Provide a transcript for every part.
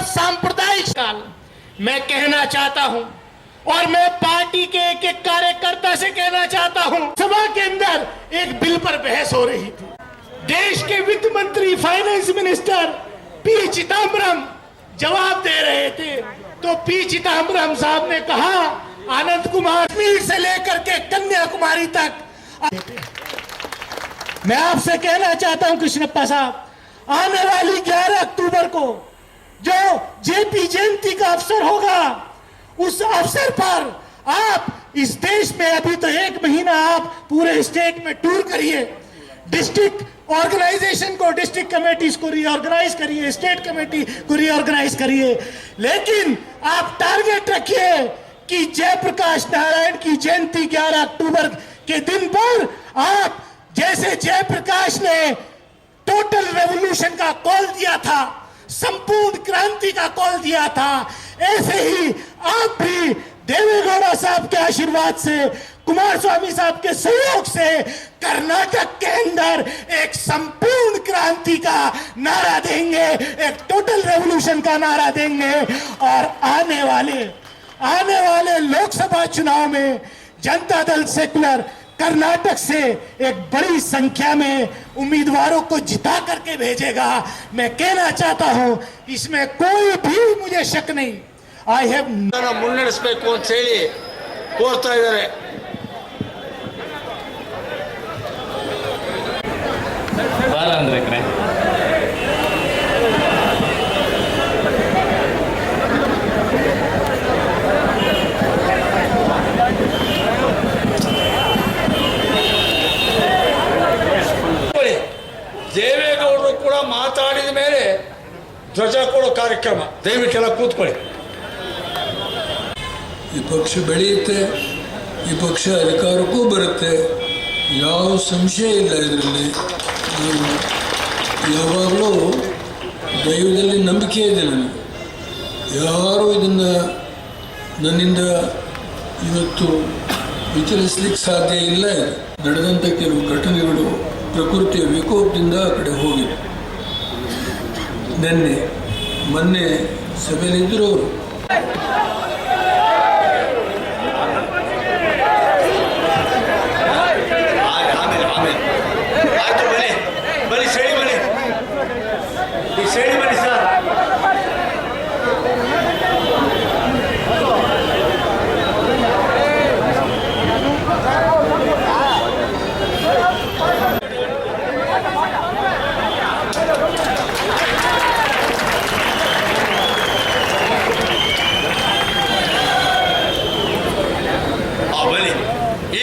सांप्रदायिक काल मैं कहना चाहता हूं और मैं पार्टी के एक एक कार्यकर्ता से कहना चाहता हूं। सभा के अंदर एक बिल पर बहस हो रही थी। देश के वित्त मंत्री फाइनेंस मिनिस्टर पी चिदम्बरम जवाब दे रहे थे, तो पी चिदम्बरम साहब ने कहा आनंद कुमार कश्मीर से लेकर के कन्याकुमारी तक। मैं आपसे कहना चाहता हूं कृष्णप्पा साहब, आने वाली 11 अक्टूबर को जो जेपी जयंती का अवसर होगा, उस अवसर पर आप इस देश में अभी तो 1 महीना आप पूरे स्टेट में टूर करिए, डिस्ट्रिक्ट ऑर्गेनाइजेशन को, डिस्ट्रिक्ट कमेटीज को रीऑर्गेनाइज करिए, स्टेट कमेटी को रीऑर्गेनाइज करिए, लेकिन आप टारगेट रखिए कि जयप्रकाश नारायण की जयंती 11 अक्टूबर के दिन पर आप जैसे जयप्रकाश ने टोटल रेवोल्यूशन का कॉल दिया था, संपूर्ण क्रांति का कॉल दिया था, ऐसे ही आप भी देवेगौड़ा साहब के आशीर्वाद से, कुमार स्वामी साहब के सहयोग से कर्नाटक के अंदर एक संपूर्ण क्रांति का नारा देंगे, एक टोटल रेवोल्यूशन का नारा देंगे और आने वाले लोकसभा चुनाव में जनता दल सेक्युलर कर्नाटक से एक बड़ी संख्या में उम्मीदवारों को जिता करके भेजेगा। मैं कहना चाहता हूं, इसमें कोई भी मुझे शक नहीं। आई हैव ಮುನ್ನಡೆಸಬೇಕು ಅಂತ ಹೇಳಿ ಕೋರ್ತಾ ಇದ್ದಾರೆ। ದೇವೇಗೌಡರು ಕೂಡ ಮಾತಾಡಿದ ಮೇಲೆ ಧ್ವಜ ಕೊಡೋ ಕಾರ್ಯಕ್ರಮ, ದಯವಿಟ್ಟೆಲ್ಲ ಕೂತ್ಕೊಳ್ಳಿ। ಈ ಪಕ್ಷ ಬೆಳೆಯುತ್ತೆ, ಈ ಪಕ್ಷ ಅಧಿಕಾರಕ್ಕೂ ಬರುತ್ತೆ, ಯಾವ ಸಂಶಯ ಇಲ್ಲ ಇದರಲ್ಲಿ। ಯಾವಾಗಲೂ ದೈವದಲ್ಲಿ ನಂಬಿಕೆ ಇದೆ ನನಗೆ। ಯಾರೂ ಇದನ್ನು ನನ್ನಿಂದ ಇವತ್ತು ವಿಚಲಿಸಲಿಕ್ಕೆ ಸಾಧ್ಯ ಇಲ್ಲ। ನಡೆದಂಥ ಕೆಲವು ಘಟನೆಗಳು ಪ್ರಕೃತಿಯ ವಿಕೋಪದಿಂದ ಆ ಕಡೆ ಹೋಗಿದೆ। ಮೊನ್ನೆ ಸಭೆಯಲ್ಲಿದ್ದರು ಅವರು।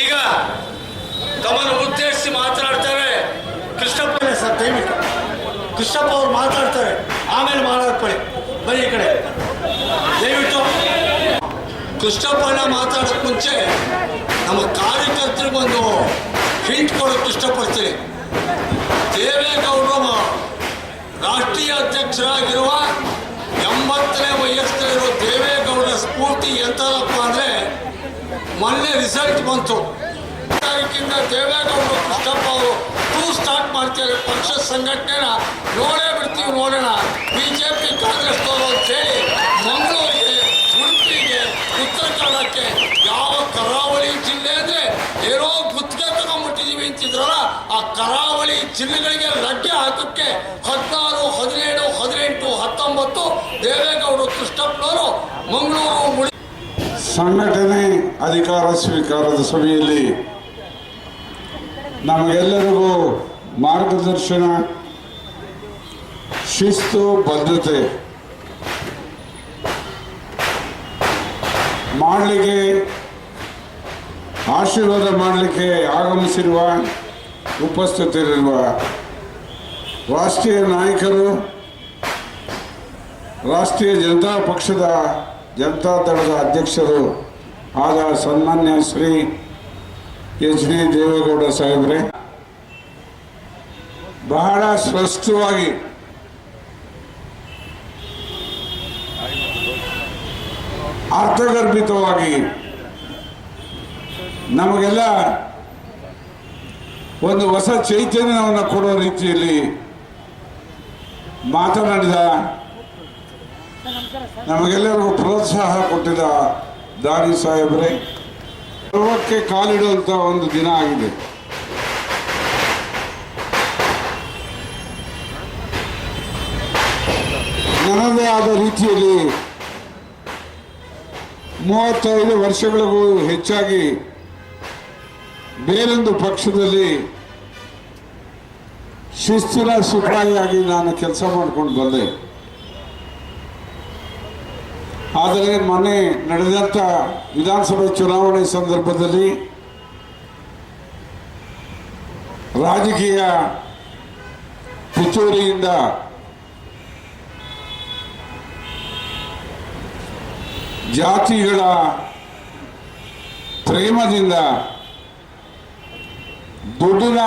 ಈಗ ತಮ್ಮನ್ನು ಉದ್ದೇಶಿಸಿ ಮಾತನಾಡ್ತಾರೆ ಕೃಷ್ಣಪ್ಪ ಸರ್, ದಯವಿಟ್ಟು ಕೃಷ್ಣಪ್ಪ ಅವರು ಮಾತಾಡ್ತಾರೆ, ಆಮೇಲೆ ಮಾತಾಡ್ಕೊಳ್ಳಿ, ಬನ್ನಿ ಈ ಕಡೆ ದಯವಿಟ್ಟು। ಕೃಷ್ಣಪ್ಪನ ಮಾತಾಡೋಕ್ಕೆ ಮುಂಚೆ ನಮ್ಮ ಕಾರ್ಯಕರ್ತರಿಗೊಂದು ಹಿಂಟ್ ಕೊಡೋಕ್ಕೆ ಇಷ್ಟಪಡ್ತೀನಿ। ದೇವೇಗೌಡರು ರಾಷ್ಟ್ರೀಯ ಅಧ್ಯಕ್ಷರಾಗಿರುವ 80ನೇ ವಯಸ್ಸಿನಲ್ಲಿರುವ ದೇವೇಗೌಡರ ಸ್ಫೂರ್ತಿ ಎಂಥದಪ್ಪ ಅಂದರೆ, ಮೊನ್ನೆ ರಿಸಲ್ಟ್ ಬಂತು, ತಾರೀಕಿಂದ ದೇವೇಗೌಡರು ಕೃಷ್ಣಪ್ಪ ಅವರು ಸ್ಟಾರ್ಟ್ ಮಾಡ್ತಾರೆ, ಪಕ್ಷ ಸಂಘಟನೆನ ನೋಡೇ ಬಿಡ್ತೀವಿ, ನೋಡೋಣ ಬಿಜೆಪಿ ಕಾಂಗ್ರೆಸ್ನವರು ಅಂತೇಳಿ ಮಂಗಳೂರಿಗೆ, ಉಡುಪಿಗೆ, ಉತ್ತರ ಕನ್ನಡಕ್ಕೆ, ಯಾವ ಕರಾವಳಿ ಜಿಲ್ಲೆ ಅಂದರೆ ಏನೋ ಗುತ್ತಿಗೆ ತಗೊಂಡ್ಬಿಟ್ಟಿದ್ದೀವಿ ಅಂತಿದ್ರಲ್ಲ, ಆ ಕರಾವಳಿ ಜಿಲ್ಲೆಗಳಿಗೆ ಲಗ್ಗೆ ಹಾಕೋಕ್ಕೆ 16, 17, 18, 19 ದೇವೇಗೌಡರು ಕೃಷ್ಣಪ್ಪನವರು ಮಂಗಳೂರು ಸಂಘಟನೆ ಅಧಿಕಾರ ಸ್ವೀಕಾರದ ಸಭೆಯಲ್ಲಿ ನಮಗೆಲ್ಲರಿಗೂ ಮಾರ್ಗದರ್ಶನ, ಶಿಸ್ತು, ಬದ್ಧತೆ ಮಾಡಲಿಕ್ಕೆ, ಆಶೀರ್ವಾದ ಮಾಡಲಿಕ್ಕೆ ಆಗಮಿಸಿರುವ, ಉಪಸ್ಥಿತರಿರುವ ರಾಷ್ಟ್ರೀಯ ನಾಯಕರು, ರಾಷ್ಟ್ರೀಯ ಜನತಾ ಪಕ್ಷದ ಜನತಾ ದಳದ ಅಧ್ಯಕ್ಷರು ಆದ ಸನ್ಮಾನ್ಯ ಶ್ರೀ ಎಚ್ ಡಿ ದೇವೇಗೌಡ ಸಾಹೇಬ್ರೆ, ಬಹಳ ಸ್ಪಷ್ಟವಾಗಿ ಅರ್ಥಗರ್ಭಿತವಾಗಿ ನಮಗೆಲ್ಲ ಒಂದು ಹೊಸ ಚೈತನ್ಯವನ್ನು ಕೊಡೋ ರೀತಿಯಲ್ಲಿ ಮಾತನಾಡಿದ ನಮಗೆಲ್ಲರಿಗೂ ಪ್ರೋತ್ಸಾಹ ಕೊಟ್ಟಿದ್ದ ದಾನಿ ಸಾಹೇಬ್ರೆ, ಸರ್ವಕ್ಕೆ ಕಾಲಿಡುವಂಥ ಒಂದು ದಿನ ಆಗಿದೆ. ನನ್ನದೇ ಆದ ರೀತಿಯಲ್ಲಿ 35 ವರ್ಷಗಳಿಗೂ ಹೆಚ್ಚಾಗಿ ಬೇರೊಂದು ಪಕ್ಷದಲ್ಲಿ ಶಿಸ್ತಿನ ಸಿಪಾಯಿಯಾಗಿ ನಾನು ಕೆಲಸ ಮಾಡ್ಕೊಂಡು ಬಂದೆ. ಆದರೆ ಮೊನ್ನೆ ನಡೆದಂಥ ವಿಧಾನಸಭೆ ಚುನಾವಣೆ ಸಂದರ್ಭದಲ್ಲಿ ರಾಜಕೀಯ ಪಿತೂರಿಯಿಂದ ಜಾತಿಗಳ ಪ್ರೇಮದಿಂದ, ದುಡ್ಡಿನ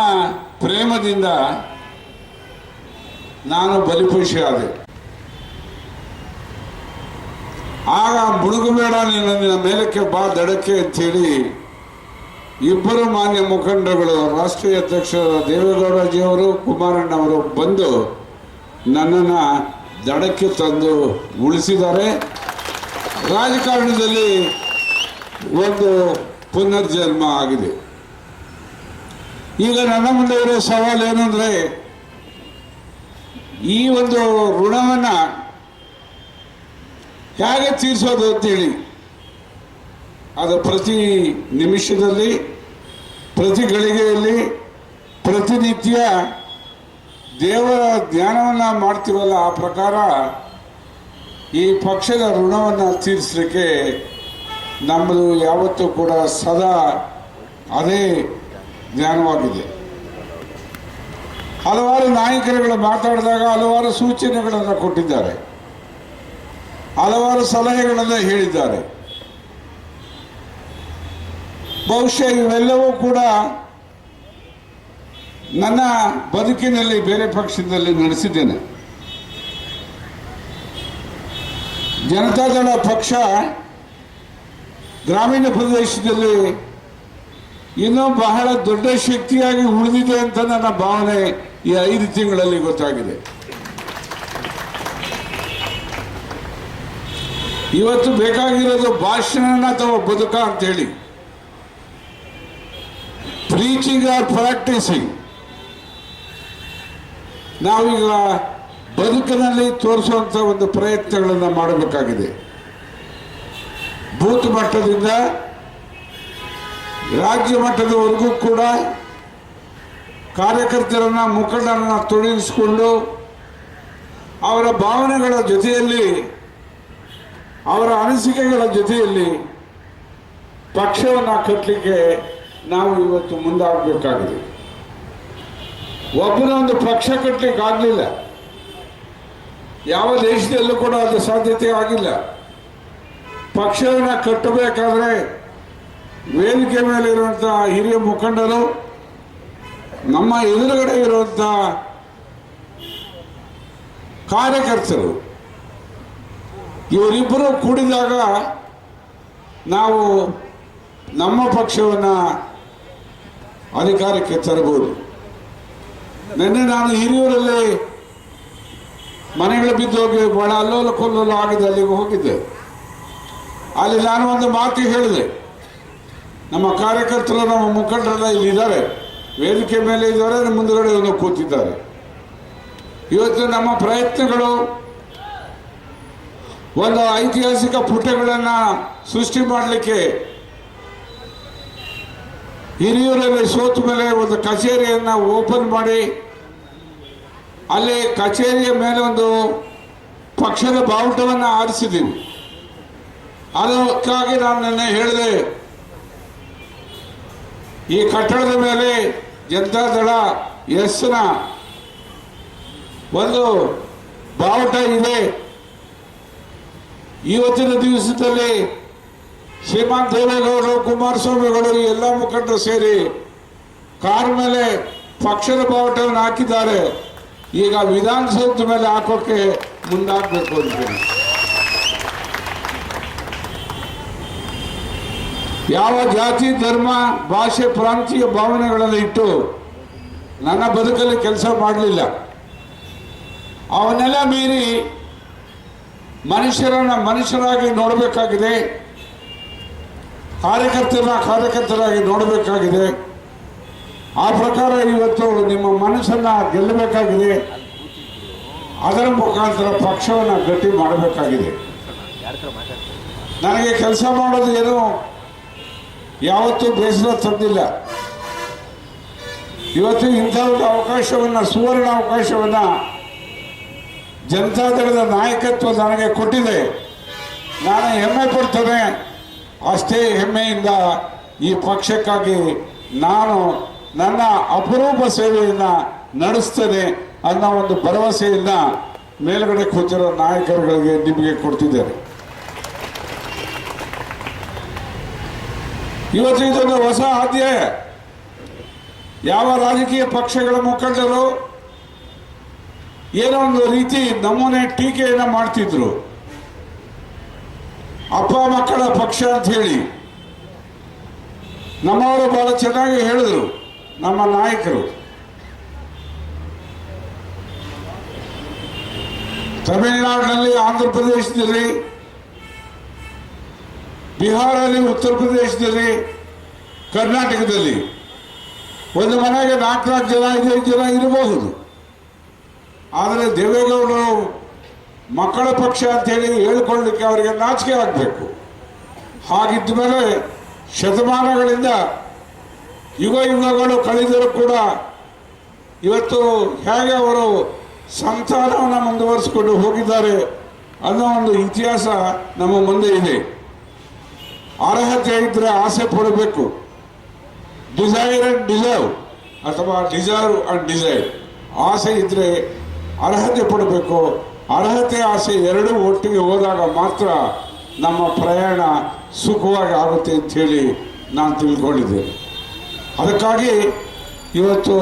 ಪ್ರೇಮದಿಂದ ನಾನು ಬಲಿಪಶುವಾದೆ. ಆಗ ಮುಳುಗಬೇಡ ನಿನ್ನ ಮೇಲಕ್ಕೆ ಬಾ ದಡಕ್ಕೆ ಅಂಥೇಳಿ ಇಬ್ಬರು ಮಾನ್ಯ ಮುಖಂಡರುಗಳು, ರಾಷ್ಟ್ರೀಯ ಅಧ್ಯಕ್ಷರಾದ ದೇವೇಗೌಡಜಿಯವರು, ಕುಮಾರಣ್ಣವರು ಬಂದು ನನ್ನನ್ನು ದಡಕ್ಕೆ ತಂದು ಉಳಿಸಿದ್ದಾರೆ. ರಾಜಕಾರಣದಲ್ಲಿ ಒಂದು ಪುನರ್ಜನ್ಮ ಆಗಿದೆ. ಈಗ ನನ್ನ ಮುಂದೆ ಇರೋ ಸವಾಲು ಏನಂದರೆ, ಈ ಒಂದು ಋಣವನ್ನು ಹೇಗೆ ತೀರಿಸೋದು ಅಂತೇಳಿ. ಅದು ಪ್ರತಿ ನಿಮಿಷದಲ್ಲಿ, ಪ್ರತಿ ಗಳಿಗೆಯಲ್ಲಿ, ಪ್ರತಿನಿತ್ಯ ದೇವರ ಧ್ಯಾನವನ್ನು ಮಾಡ್ತೀವಲ್ಲ, ಆ ಪ್ರಕಾರ ಈ ಪಕ್ಷದ ಋಣವನ್ನು ತೀರಿಸಲಿಕ್ಕೆ ನಮ್ಮದು ಯಾವತ್ತೂ ಕೂಡ ಸದಾ ಅದೇ ಧ್ಯಾನವಾಗಿದೆ. ಹಲವಾರು ನಾಯಕರುಗಳು ಮಾತಾಡಿದಾಗ ಹಲವಾರು ಸೂಚನೆಗಳನ್ನು ಕೊಟ್ಟಿದ್ದಾರೆ, ಹಲವಾರು ಸಲಹೆಗಳನ್ನು ಹೇಳಿದ್ದಾರೆ. ಬಹುಶಃ ಇವೆಲ್ಲವೂ ಕೂಡ ನನ್ನ ಬದುಕಿನಲ್ಲಿ ಬೇರೆ ಪಕ್ಷದಲ್ಲಿ ನಡೆಸಿದ್ದೇನೆ. ಜನತಾದಳ ಪಕ್ಷ ಗ್ರಾಮೀಣ ಪ್ರದೇಶದಲ್ಲಿ ಇನ್ನೂ ಬಹಳ ದೊಡ್ಡ ಶಕ್ತಿಯಾಗಿ ಉಳಿದಿದೆ ಅಂತ ನನ್ನ ಭಾವನೆ ಈ 5 ತಿಂಗಳಲ್ಲಿ ಗೊತ್ತಾಗಿದೆ. ಇವತ್ತು ಬೇಕಾಗಿರೋದು ಭಾಷಣ ಅಥವಾ ಬದುಕ ಅಂತೇಳಿ, ಪ್ರೀಚಿಂಗ್ ಆರ್ ಪ್ರಾಕ್ಟೀಸಿಂಗ್. ನಾವೀಗ ಬದುಕಿನಲ್ಲಿ ತೋರಿಸುವಂಥ ಒಂದು ಪ್ರಯತ್ನಗಳನ್ನು ಮಾಡಬೇಕಾಗಿದೆ. ಬೂತ್ ಮಟ್ಟದಿಂದ ರಾಜ್ಯ ಮಟ್ಟದವರೆಗೂ ಕೂಡ ಕಾರ್ಯಕರ್ತರನ್ನು, ಮುಖಂಡರನ್ನು ತೊಡಗಿಸಿಕೊಂಡು ಅವರ ಭಾವನೆಗಳ ಜೊತೆಯಲ್ಲಿ, ಅವರ ಅನಿಸಿಕೆಗಳ ಜೊತೆಯಲ್ಲಿ ಪಕ್ಷವನ್ನು ಕಟ್ಟಲಿಕ್ಕೆ ನಾವು ಇವತ್ತು ಮುಂದಾಗಬೇಕಾಗಿದೆ. ಒಬ್ಬನ ಒಂದು ಪಕ್ಷ ಕಟ್ಟಲಿಕ್ಕೆ ಆಗಲಿಲ್ಲ, ಯಾವ ದೇಶದಲ್ಲೂ ಕೂಡ ಅದು ಸಾಧ್ಯತೆ ಆಗಿಲ್ಲ. ಪಕ್ಷವನ್ನು ಕಟ್ಟಬೇಕಾದ್ರೆ ವೇದಿಕೆ ಮೇಲೆ ಇರುವಂಥ ಹಿರಿಯ ಮುಖಂಡರು, ನಮ್ಮ ಎದುರುಗಡೆ ಇರುವಂಥ ಕಾರ್ಯಕರ್ತರು, ಇವರಿಬ್ಬರು ಕೂಡಿದಾಗ ನಾವು ನಮ್ಮ ಪಕ್ಷವನ್ನು ಅಧಿಕಾರಕ್ಕೆ ತರಬಹುದು. ನಿನ್ನೆ ನಾನು ಹಿರಿಯೂರಲ್ಲಿ ಮನೆಗಳು ಬಿದ್ದೋಗಿ ಬಹಳ ಅಲ್ಲೋಲ ಕೊಲ್ಲೋಲ ಆಗಿದೆ, ಅಲ್ಲಿಗೆ ಹೋಗಿದ್ದೆ. ಅಲ್ಲಿ ನಾನು ಒಂದು ಮಾತು ಹೇಳಿದೆ, ನಮ್ಮ ಕಾರ್ಯಕರ್ತರು, ನಮ್ಮ ಮುಖಂಡರೆಲ್ಲ ಇಲ್ಲಿದ್ದಾರೆ, ವೇದಿಕೆ ಮೇಲೆ ಇದ್ದಾರೆ, ಮುಂದುಗಡೆ ಕೂತಿದ್ದಾರೆ. ಇವತ್ತು ನಮ್ಮ ಪ್ರಯತ್ನಗಳು ಒಂದು ಐತಿಹಾಸಿಕ ಪುಟಗಳನ್ನು ಸೃಷ್ಟಿ ಮಾಡಲಿಕ್ಕೆ ಹಿರಿಯೂರಲ್ಲಿ ಸೋತ ಮೇಲೆ ಒಂದು ಕಚೇರಿಯನ್ನು ಓಪನ್ ಮಾಡಿ, ಅಲ್ಲಿ ಕಚೇರಿಯ ಮೇಲೆ ಒಂದು ಪಕ್ಷದ ಬಾವುಟವನ್ನು ಆರಿಸಿದ್ದೀನಿ. ಅದಕ್ಕಾಗಿ ನಾನು ನಿನ್ನೆ ಹೇಳಿದೆ, ಈ ಕಟ್ಟಡದ ಮೇಲೆ ಜನತಾದಳ ಎಸ್ನ ಒಂದು ಬಾವುಟ ಇದೆ. ಇವತ್ತಿನ ದಿವಸದಲ್ಲಿ ಶ್ರೀಮಾನ್ ದೇವೇಗೌಡರು, ಕುಮಾರಸ್ವಾಮಿಗಳು, ಎಲ್ಲ ಮುಖಂಡರು ಸೇರಿ ಕಾರ್ ಮೇಲೆ ಪಕ್ಷದ ಬಾವುಟವನ್ನು ಹಾಕಿದ್ದಾರೆ. ಈಗ ವಿಧಾನಸೌಧದ ಮೇಲೆ ಹಾಕೋಕ್ಕೆ ಮುಂದಾಗಬೇಕು ಅಂತೇಳಿ. ಯಾವ ಜಾತಿ, ಧರ್ಮ, ಭಾಷೆ, ಪ್ರಾಂತೀಯ ಭಾವನೆಗಳನ್ನು ಇಟ್ಟು ನನ್ನ ಬದುಕಲ್ಲಿ ಕೆಲಸ ಮಾಡಲಿಲ್ಲ. ಅವನ್ನೆಲ್ಲ ಮೀರಿ ಮನುಷ್ಯರನ್ನ ಮನುಷ್ಯರಾಗಿ ನೋಡಬೇಕಾಗಿದೆ, ಕಾರ್ಯಕರ್ತರಾಗಿ ನೋಡಬೇಕಾಗಿದೆ. ಆ ಪ್ರಕಾರ ಇವತ್ತು ನಿಮ್ಮ ಮನಸ್ಸನ್ನ ಗೆಲ್ಲಬೇಕಾಗಿದೆ. ಅದರ ಮುಖಾಂತರ ಪಕ್ಷವನ್ನು ಗಟ್ಟಿ ಮಾಡಬೇಕಾಗಿದೆ. ನನಗೆ ಕೆಲಸ ಮಾಡೋದು ಏನು ಯಾವತ್ತೂ ಬೇಸರ ತಂದಿಲ್ಲ. ಇವತ್ತು ಇಂಥ ಒಂದು ಅವಕಾಶವನ್ನು, ಸುವರ್ಣ ಅವಕಾಶವನ್ನು ಜನತಾದಳದ ನಾಯಕತ್ವ ನನಗೆ ಕೊಟ್ಟಿದೆ. ನಾನು ಹೆಮ್ಮೆ ಪಡ್ತೇನೆ. ಅಷ್ಟೇ ಹೆಮ್ಮೆಯಿಂದ ಈ ಪಕ್ಷಕ್ಕಾಗಿ ನಾನು ನನ್ನ ಅಪರೂಪ ಸೇವೆಯನ್ನು ನಡೆಸ್ತೇನೆ ಅನ್ನೋ ಒಂದು ಭರವಸೆಯನ್ನು ಮೇಲ್ಗಡೆ ಕೂತಿರೋ ನಾಯಕರುಗಳಿಗೆ ನಿಮಗೆ ಕೊಡ್ತಿದ್ದೇನೆ. ಇವತ್ತು ಇದೊಂದು ಹೊಸ ಅಧ್ಯಾಯ. ಯಾವ ರಾಜಕೀಯ ಪಕ್ಷಗಳ ಮುಖಂಡರು ಏನೋ ಒಂದು ರೀತಿ ನಮೂನೆ ಟೀಕೆಯನ್ನು ಮಾಡ್ತಿದ್ರು. ಅಪ್ಪ ಮಕ್ಕಳ ಪಕ್ಷ ಅಂತ ಹೇಳಿ ನಮ್ಮವರು ಬಹಳ ಚೆನ್ನಾಗಿ ಹೇಳಿದ್ರು ನಮ್ಮ ನಾಯಕರು. ತಮಿಳುನಾಡಿನಲ್ಲಿ, ಆಂಧ್ರ ಪ್ರದೇಶದಲ್ಲಿ, ಬಿಹಾರಲ್ಲಿ, ಉತ್ತರ ಪ್ರದೇಶದಲ್ಲಿ, ಕರ್ನಾಟಕದಲ್ಲಿ ಒಂದು ಮನೆಗೆ 4 ಜನ 5 ಜನ ಇರಬಹುದು. ಆದರೆ ದೇವೇಗೌಡರು ಮಕ್ಕಳ ಪಕ್ಷ ಅಂತೇಳಿ ಹೇಳ್ಕೊಳ್ಳಿಕ್ಕೆ ಅವರಿಗೆ ನಾಚಿಕೆ ಆಗಬೇಕು. ಹಾಗಿದ್ದ ಮೇಲೆ ಶತಮಾನಗಳಿಂದ ಯುಗಗಳು ಕಳೆದರೂ ಕೂಡ ಇವತ್ತು ಹೇಗೆ ಅವರು ಸಂತಾನವನ್ನು ಮುಂದುವರಿಸಿಕೊಂಡು ಹೋಗಿದ್ದಾರೆ ಅನ್ನೋ ಒಂದು ಇತಿಹಾಸ ನಮ್ಮ ಮುಂದೆ ಇದೆ. ಅರ್ಹತೆ ಇದ್ದರೆ ಆಸೆ ಪಡಬೇಕು. ಡಿಸೈರ್ ಅಂಡ್ ಡಿಸರ್ವ್ ಅಥವಾ ಡಿಸರ್ವ್ ಅಂಡ್ ಡಿಸೈರ್. ಆಸೆ ಇದ್ದರೆ ಅರ್ಹತೆ ಪಡಬೇಕು. ಅರ್ಹತೆ ಆಸೆ ಎರಡೂ ಒಟ್ಟಿಗೆ ಹೋದಾಗ ಮಾತ್ರ ನಮ್ಮ ಪ್ರಯಾಣ ಸುಖವಾಗಿ ಆಗುತ್ತೆ ಅಂಥೇಳಿ ನಾನು ತಿಳ್ಕೊಂಡಿದ್ದೇನೆ. ಅದಕ್ಕಾಗಿ ಇವತ್ತು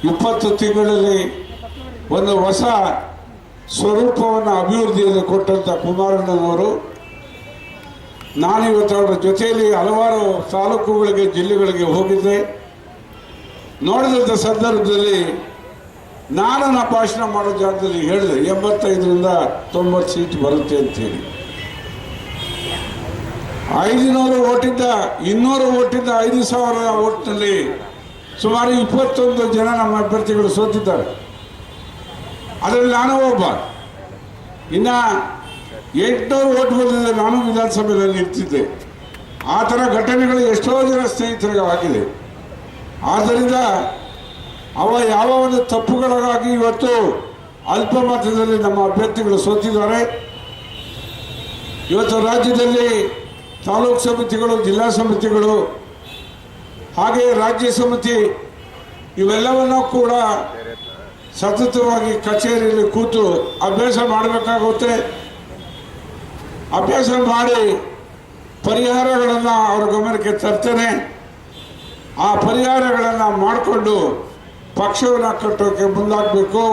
20 ತಿಂಗಳಲ್ಲಿ ಒಂದು ಹೊಸ ಸ್ವರೂಪವನ್ನು ಅಭಿವೃದ್ಧಿಯಲ್ಲಿ ಕೊಟ್ಟಂಥ ಕುಮಾರಣ್ಣನವರು, ನಾನಿವತ್ತು ಅವರ ಜೊತೆಯಲ್ಲಿ ಹಲವಾರು ತಾಲೂಕುಗಳಿಗೆ, ಜಿಲ್ಲೆಗಳಿಗೆ ಹೋಗಿದ್ದೆ. ನೋಡಿದಂಥ ಸಂದರ್ಭದಲ್ಲಿ ನಾನು ನನ್ನ ಭಾಷಣ ಮಾಡೋ ಜಾಗದಲ್ಲಿ ಹೇಳಿದೆ 85ರಿಂದ 90 ಸೀಟ್ ಬರುತ್ತೆ ಅಂತೇಳಿ. 500 ಓಟಿಂದ 200 ಓಟಿಂದ 5,000 ಓಟ್ನಲ್ಲಿ ಸುಮಾರು 21 ಜನ ನಮ್ಮ ಅಭ್ಯರ್ಥಿಗಳು ಸೋತಿದ್ದಾರೆ. ಅದರಲ್ಲಿ ನಾನು ಒಬ್ಬ. ಇನ್ನು 800 ಓಟ್ ಬಂದಿದ್ದರೆ ನಾನು ವಿಧಾನಸಭೆಯಲ್ಲಿ ಇರ್ತಿದ್ದೆ. ಆ ಥರ ಘಟನೆಗಳು ಎಷ್ಟೋ ಜನ ಸ್ನೇಹಿತರಿಗೆ ಆಗಿದೆ. ಆದ್ದರಿಂದ ಯಾವ ಒಂದು ತಪ್ಪುಗಳಿಗಾಗಿ ಇವತ್ತು ಅಲ್ಪ ಮತದಲ್ಲಿ ನಮ್ಮ ಅಭ್ಯರ್ಥಿಗಳು ಸೋತಿದ್ದಾರೆ. ಇವತ್ತು ರಾಜ್ಯದಲ್ಲಿ ತಾಲೂಕು ಸಮಿತಿಗಳು, ಜಿಲ್ಲಾ ಸಮಿತಿಗಳು, ಹಾಗೆ ರಾಜ್ಯ ಸಮಿತಿ ಇವೆಲ್ಲವನ್ನೂ ಕೂಡ ಸತತವಾಗಿ ಕಚೇರಿಯಲ್ಲಿ ಕೂತು ಅಭ್ಯಾಸ ಮಾಡಬೇಕಾಗುತ್ತೆ. ಅಭ್ಯಾಸ ಮಾಡಿ ಪರಿಹಾರಗಳನ್ನು ಅವರ ಗಮನಕ್ಕೆ ತರ್ತೇನೆ. ಆ ಪರಿಹಾರಗಳನ್ನು ಮಾಡಿಕೊಂಡು ಪಕ್ಷವನ್ನು ಕಟ್ಟೋಕ್ಕೆ ಮುಂದಾಗಬೇಕು.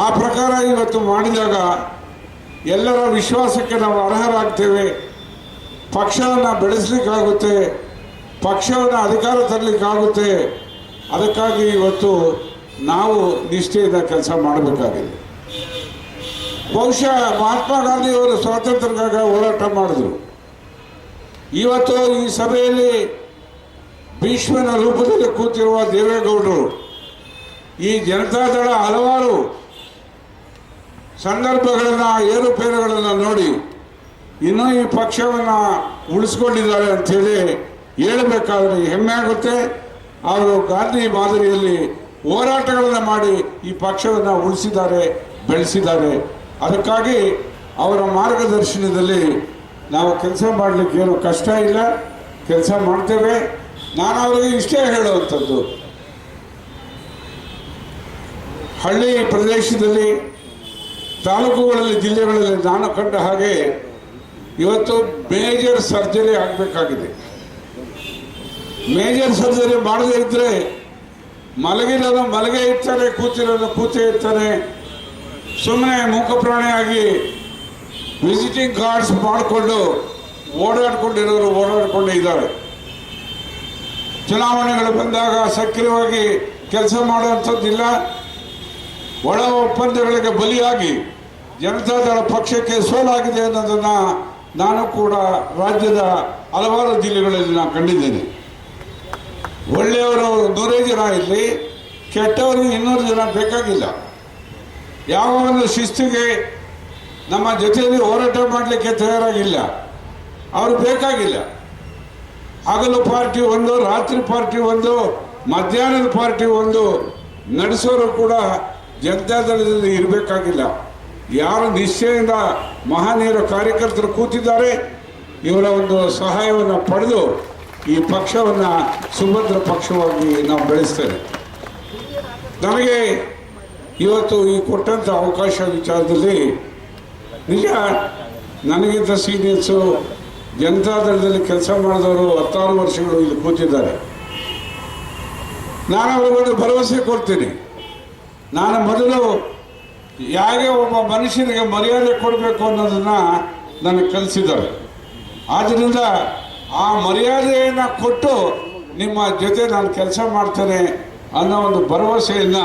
ಆ ಪ್ರಕಾರ ಇವತ್ತು ಮಾಡಿದಾಗ ಎಲ್ಲರ ವಿಶ್ವಾಸಕ್ಕೆ ನಾವು ಅರ್ಹರಾಗ್ತೇವೆ. ಪಕ್ಷವನ್ನು ಬೆಳೆಸಲಿಕ್ಕಾಗುತ್ತೆ, ಪಕ್ಷವನ್ನು ಅಧಿಕಾರ ತರಲಿಕ್ಕಾಗುತ್ತೆ. ಅದಕ್ಕಾಗಿ ಇವತ್ತು ನಾವು ನಿಷ್ಠೆಯಿಂದ ಕೆಲಸ ಮಾಡಬೇಕಾಗಿದೆ. ಬಹುಶಃ ಮಹಾತ್ಮ ಗಾಂಧಿಯವರು ಸ್ವಾತಂತ್ರ್ಯಕ್ಕಾಗಿ ಹೋರಾಟ ಮಾಡಿದ್ರು. ಇವತ್ತು ಈ ಸಭೆಯಲ್ಲಿ ಭೀಷ್ಮನ ರೂಪದಲ್ಲಿ ಕೂತಿರುವ ದೇವೇಗೌಡರು ಈ ಜನತಾದಳ ಹಲವಾರು ಸಂದರ್ಭಗಳನ್ನು, ಏರುಪೇರುಗಳನ್ನು ನೋಡಿ ಇನ್ನೂ ಈ ಪಕ್ಷವನ್ನು ಉಳಿಸ್ಕೊಂಡಿದ್ದಾರೆ ಅಂಥೇಳಿ ಹೇಳಬೇಕಾದ್ರೆ ಹೆಮ್ಮೆ ಆಗುತ್ತೆ. ಅವರು ಗಾಂಧಿ ಮಾದರಿಯಲ್ಲಿ ಹೋರಾಟಗಳನ್ನು ಮಾಡಿ ಈ ಪಕ್ಷವನ್ನು ಉಳಿಸಿದ್ದಾರೆ, ಬೆಳೆಸಿದ್ದಾರೆ. ಅದಕ್ಕಾಗಿ ಅವರ ಮಾರ್ಗದರ್ಶನದಲ್ಲಿ ನಾವು ಕೆಲಸ ಮಾಡಲಿಕ್ಕೆ ಏನು ಕಷ್ಟ ಇಲ್ಲ, ಕೆಲಸ ಮಾಡ್ತೇವೆ. ನಾನು ಅವರಿಗೆ ಇಷ್ಟೇ ಹೇಳುವಂಥದ್ದು, ಹಳ್ಳಿ ಪ್ರದೇಶದಲ್ಲಿ, ತಾಲೂಕುಗಳಲ್ಲಿ, ಜಿಲ್ಲೆಗಳಲ್ಲಿ ನಾನು ಕಂಡ ಹಾಗೆ ಇವತ್ತು ಮೇಜರ್ ಸರ್ಜರಿ ಆಗಬೇಕಾಗಿದೆ. ಮೇಜರ್ ಸರ್ಜರಿ ಮಾಡದೇ ಇದ್ದರೆ ಮಲಗಿರೋದು ಮಲಗೇ ಇರ್ತಾರೆ, ಕೂತಿರೋದು ಕೂತೇ ಇರ್ತಾರೆ. ಸುಮ್ಮನೆ ಮೂಕಪ್ರಾಣಿಯಾಗಿ ವಿಸಿಟಿಂಗ್ ಕಾರ್ಡ್ಸ್ ಮಾಡಿಕೊಂಡು ಓಡಾಡ್ಕೊಂಡಿರೋರು ಓಡಾಡ್ಕೊಂಡೇ ಇದ್ದಾರೆ. ಚುನಾವಣೆಗಳು ಬಂದಾಗ ಸಕ್ರಿಯವಾಗಿ ಕೆಲಸ ಮಾಡುವಂಥದ್ದಿಲ್ಲ. ಒಳ ಒಪ್ಪಂದಗಳಿಗೆ ಬಲಿಯಾಗಿ ಜನತಾದಳ ಪಕ್ಷಕ್ಕೆ ಸೋಲಾಗಿದೆ ಅನ್ನೋದನ್ನು ನಾನು ಕೂಡ ರಾಜ್ಯದ ಹಲವಾರು ಜಿಲ್ಲೆಗಳಲ್ಲಿ ನಾನು ಕಂಡಿದ್ದೇನೆ. ಒಳ್ಳೆಯವರು 100 ಜನ ಇರಲಿ, ಕೆಟ್ಟವರಿಗೆ 200 ಜನ ಬೇಕಾಗಿಲ್ಲ. ಯಾವ ಒಂದು ಶಿಸ್ತಿಗೆ ನಮ್ಮ ಜೊತೆಯಲ್ಲಿ ಹೋರಾಟ ಮಾಡಲಿಕ್ಕೆ ತಯಾರಾಗಿಲ್ಲ, ಅವರು ಬೇಕಾಗಿಲ್ಲ. ಹಗಲು ಪಾರ್ಟಿ ಒಂದು, ರಾತ್ರಿ ಪಾರ್ಟಿ ಒಂದು, ಮಧ್ಯಾಹ್ನದ ಪಾರ್ಟಿ ಒಂದು ನಡೆಸೋರು ಕೂಡ ಜನತಾದಳದಲ್ಲಿ ಇರಬೇಕಾಗಿಲ್ಲ. ಯಾರು ನಿಶ್ಚಯದಿಂದ ಮಹನೀಯರ ಕಾರ್ಯಕರ್ತರು ಕೂತಿದ್ದಾರೆ, ಇವರ ಒಂದು ಸಹಾಯವನ್ನು ಪಡೆದು ಈ ಪಕ್ಷವನ್ನು ಸುಭದ್ರ ಪಕ್ಷವಾಗಿ ನಾವು ಬೆಳೆಸ್ತೇವೆ. ನನಗೆ ಇವತ್ತು ಈ ಕೊಟ್ಟಂಥ ಅವಕಾಶ ವಿಚಾರದಲ್ಲಿ ನಿಜ ನನಗಿಂತ ಸೀನಿಯರ್ಸು ಜನತಾದಳದಲ್ಲಿ ಕೆಲಸ ಮಾಡಿದವರು 16 ವರ್ಷಗಳು ಇಲ್ಲಿ ಕೂತಿದ್ದಾರೆ. ನಾನು ಅವರಿಗೊಂದು ಭರವಸೆ ಕೊಡ್ತೀನಿ. ನಾನು ಮೊದಲು ಯಾಕೆ ಒಬ್ಬ ಮನುಷ್ಯನಿಗೆ ಮರ್ಯಾದೆ ಕೊಡಬೇಕು ಅನ್ನೋದನ್ನು ನನಗೆ ಕಲಿಸಿದ್ದಾರೆ. ಆದ್ದರಿಂದ ಆ ಮರ್ಯಾದೆಯನ್ನು ಕೊಟ್ಟು ನಿಮ್ಮ ಜೊತೆ ನಾನು ಕೆಲಸ ಮಾಡ್ತೇನೆ ಅನ್ನೋ ಒಂದು ಭರವಸೆಯನ್ನು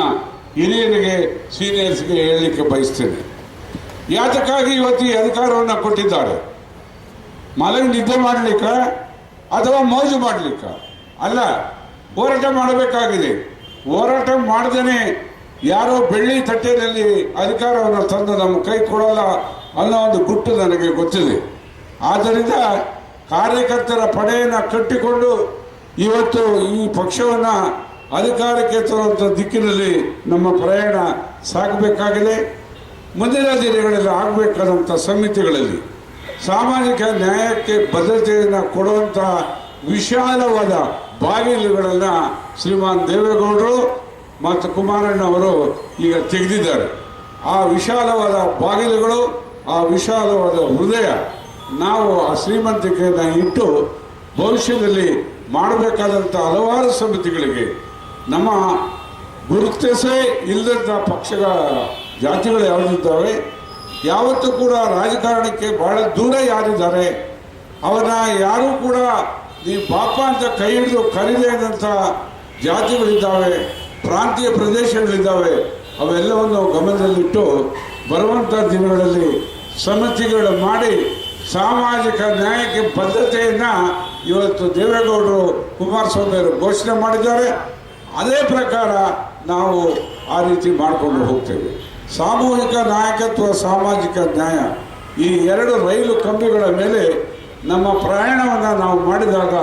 ಹಿರಿಯರಿಗೆ, ಸೀನಿಯರ್ಸ್ಗೆ ಹೇಳಲಿಕ್ಕೆ ಬಯಸ್ತೇನೆ. ಯಾತಕ್ಕಾಗಿ ಇವತ್ತು ಈ ಅಧಿಕಾರವನ್ನು ಕೊಟ್ಟಿದ್ದಾರೆ? ಮಲಗಿ ನಿದ್ದೆ ಮಾಡಲಿಕ್ಕ ಅಥವಾ ಮೋಜು ಮಾಡಲಿಕ್ಕ ಅಲ್ಲ, ಹೋರಾಟ ಮಾಡಬೇಕಾಗಿದೆ. ಹೋರಾಟ ಮಾಡದೇನೆ ಯಾರೋ ಬೆಳ್ಳಿ ತಟ್ಟೆಯಲ್ಲಿ ಅಧಿಕಾರವನ್ನು ತಂದು ನಮ್ಮ ಕೈ ಕೊಡಲ್ಲ ಅನ್ನೋ ಒಂದು ಗುಟ್ಟು ನನಗೆ ಗೊತ್ತಿದೆ. ಆದ್ದರಿಂದ ಕಾರ್ಯಕರ್ತರ ಪಡೆಯನ್ನು ಕಟ್ಟಿಕೊಂಡು ಇವತ್ತು ಈ ಪಕ್ಷವನ್ನು ಅಧಿಕಾರಕ್ಕೆ ತರುವಂಥ ದಿಕ್ಕಿನಲ್ಲಿ ನಮ್ಮ ಪ್ರಯಾಣ ಸಾಗಬೇಕಾಗಿದೆ. ಮುಂದಿನ ದಿನಗಳಲ್ಲಿ ಆಗಬೇಕಾದಂಥ ಸಮಿತಿಗಳಲ್ಲಿ ಸಾಮಾಜಿಕ ನ್ಯಾಯಕ್ಕೆ ಬದ್ಧತೆಯನ್ನು ಕೊಡುವಂಥ ವಿಶಾಲವಾದ ಬಾಗಿಲುಗಳನ್ನು ಶ್ರೀಮಾನ್ ದೇವೇಗೌಡರು ಮತ್ತು ಕುಮಾರಣ್ಣ ಅವರು ಈಗ ತೆಗೆದಿದ್ದಾರೆ. ಆ ವಿಶಾಲವಾದ ಬಾಗಿಲುಗಳು, ಆ ವಿಶಾಲವಾದ ಹೃದಯ ನಾವು ಆ ಶ್ರೀಮಂತಿಕೆಯನ್ನು ಇಟ್ಟು ಭವಿಷ್ಯದಲ್ಲಿ ಮಾಡಬೇಕಾದಂಥ ಹಲವಾರು ಸಮಿತಿಗಳಿಗೆ ನಮ್ಮ ಗುರುತಿಸೇ ಇಲ್ಲದಂಥ ಪಕ್ಷಗಳ ಜಾತಿಗಳು ಯಾವುದಿದ್ದಾವೆ, ಯಾವತ್ತೂ ಕೂಡ ರಾಜಕಾರಣಕ್ಕೆ ಬಹಳ ದೂರ ಯಾರಿದ್ದಾರೆ, ಅವನ್ನ ಯಾರೂ ಕೂಡ ನೀವು ಪಾಪ ಅಂತ ಕೈ ಹಿಡಿದು ಕರೀದೇದಂಥ ಜಾತಿಗಳಿದ್ದಾವೆ, ಪ್ರಾಂತೀಯ ಪ್ರದೇಶಗಳಿದ್ದಾವೆ. ಅವೆಲ್ಲವನ್ನು ಗಮನದಲ್ಲಿಟ್ಟು ಬರುವಂಥ ದಿನಗಳಲ್ಲಿ ಸಮಿತಿಗಳು ಮಾಡಿ ಸಾಮಾಜಿಕ ನ್ಯಾಯಕ್ಕೆ ಬದ್ಧತೆಯನ್ನು ಇವತ್ತು ದೇವೇಗೌಡರು, ಕುಮಾರಸ್ವಾಮಿ ಅವರು ಘೋಷಣೆ ಮಾಡಿದ್ದಾರೆ. ಅದೇ ಪ್ರಕಾರ ನಾವು ಆ ರೀತಿ ಮಾಡಿಕೊಂಡು ಹೋಗ್ತೇವೆ. ಸಾಮೂಹಿಕ ನಾಯಕತ್ವ, ಸಾಮಾಜಿಕ ನ್ಯಾಯ, ಈ 2 ರೈಲು ಕಂಬಿಗಳ ಮೇಲೆ ನಮ್ಮ ಪ್ರಯಾಣವನ್ನು ನಾವು ಮಾಡಿದಾಗ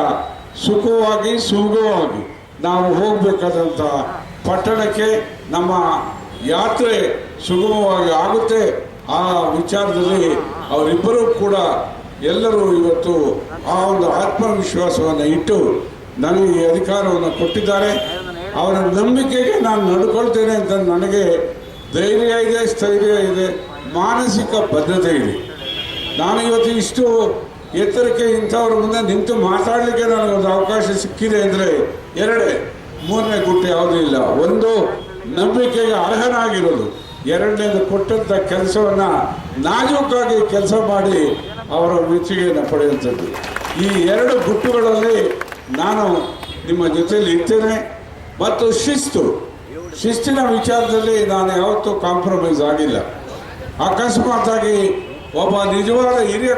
ಸುಖವಾಗಿ ಸುಗಮವಾಗಿ ನಾವು ಹೋಗಬೇಕಾದಂಥ ಪಟ್ಟಣಕ್ಕೆ ನಮ್ಮ ಯಾತ್ರೆ ಸುಗಮವಾಗಿ ಆಗುತ್ತೆ. ಆ ವಿಚಾರದಲ್ಲಿ ಅವರಿಬ್ಬರೂ ಕೂಡ ಎಲ್ಲರೂ ಇವತ್ತು ಆ ಒಂದು ಆತ್ಮವಿಶ್ವಾಸವನ್ನು ಇಟ್ಟು ನನಗೆ ಈ ಅಧಿಕಾರವನ್ನು ಕೊಟ್ಟಿದ್ದಾರೆ. ಅವರ ನಂಬಿಕೆಗೆ ನಾನು ನಡ್ಕೊಳ್ತೇನೆ ಅಂತ ನನಗೆ ಧೈರ್ಯ ಇದೆ, ಸ್ಥೈರ್ಯ ಇದೆ, ಮಾನಸಿಕ ಬದ್ಧತೆ ಇದೆ. ನಾನು ಇವತ್ತು ಇಷ್ಟು ಎತ್ತರಕ್ಕೆ ಇಂಥವ್ರ ಮುಂದೆ ನಿಂತು ಮಾತಾಡಲಿಕ್ಕೆ ನನಗೊಂದು ಅವಕಾಶ ಸಿಕ್ಕಿದೆ ಅಂದರೆ 2-3ನೇ ಗುಟ್ಟು ಯಾವುದೂ ಇಲ್ಲ. ಒಂದು, ನಂಬಿಕೆಗೆ ಅರ್ಹನಾಗಿರೋದು. 2ನೇದು, ಕೊಟ್ಟಂಥ ಕೆಲಸವನ್ನು ನಾಜೂಕಾಗಿ ಕೆಲಸ ಮಾಡಿ ಅವರ ಮೆಚ್ಚುಗೆಯನ್ನು ಪಡೆಯುವಂಥದ್ದು. ಈ 2 ಗುಟ್ಟುಗಳಲ್ಲಿ ನಾನು ನಿಮ್ಮ ಜೊತೆಯಲ್ಲಿ ಇರ್ತೇನೆ. ಮತ್ತು ಶಿಸ್ತಿನ ವಿಚಾರದಲ್ಲಿ ನಾನು ಯಾವತ್ತೂ ಕಾಂಪ್ರಮೈಸ್ ಆಗಿಲ್ಲ. ಅಕಸ್ಮಾತಾಗಿ ಒಬ್ಬ ನಿಜವಾದ ಹಿರಿಯ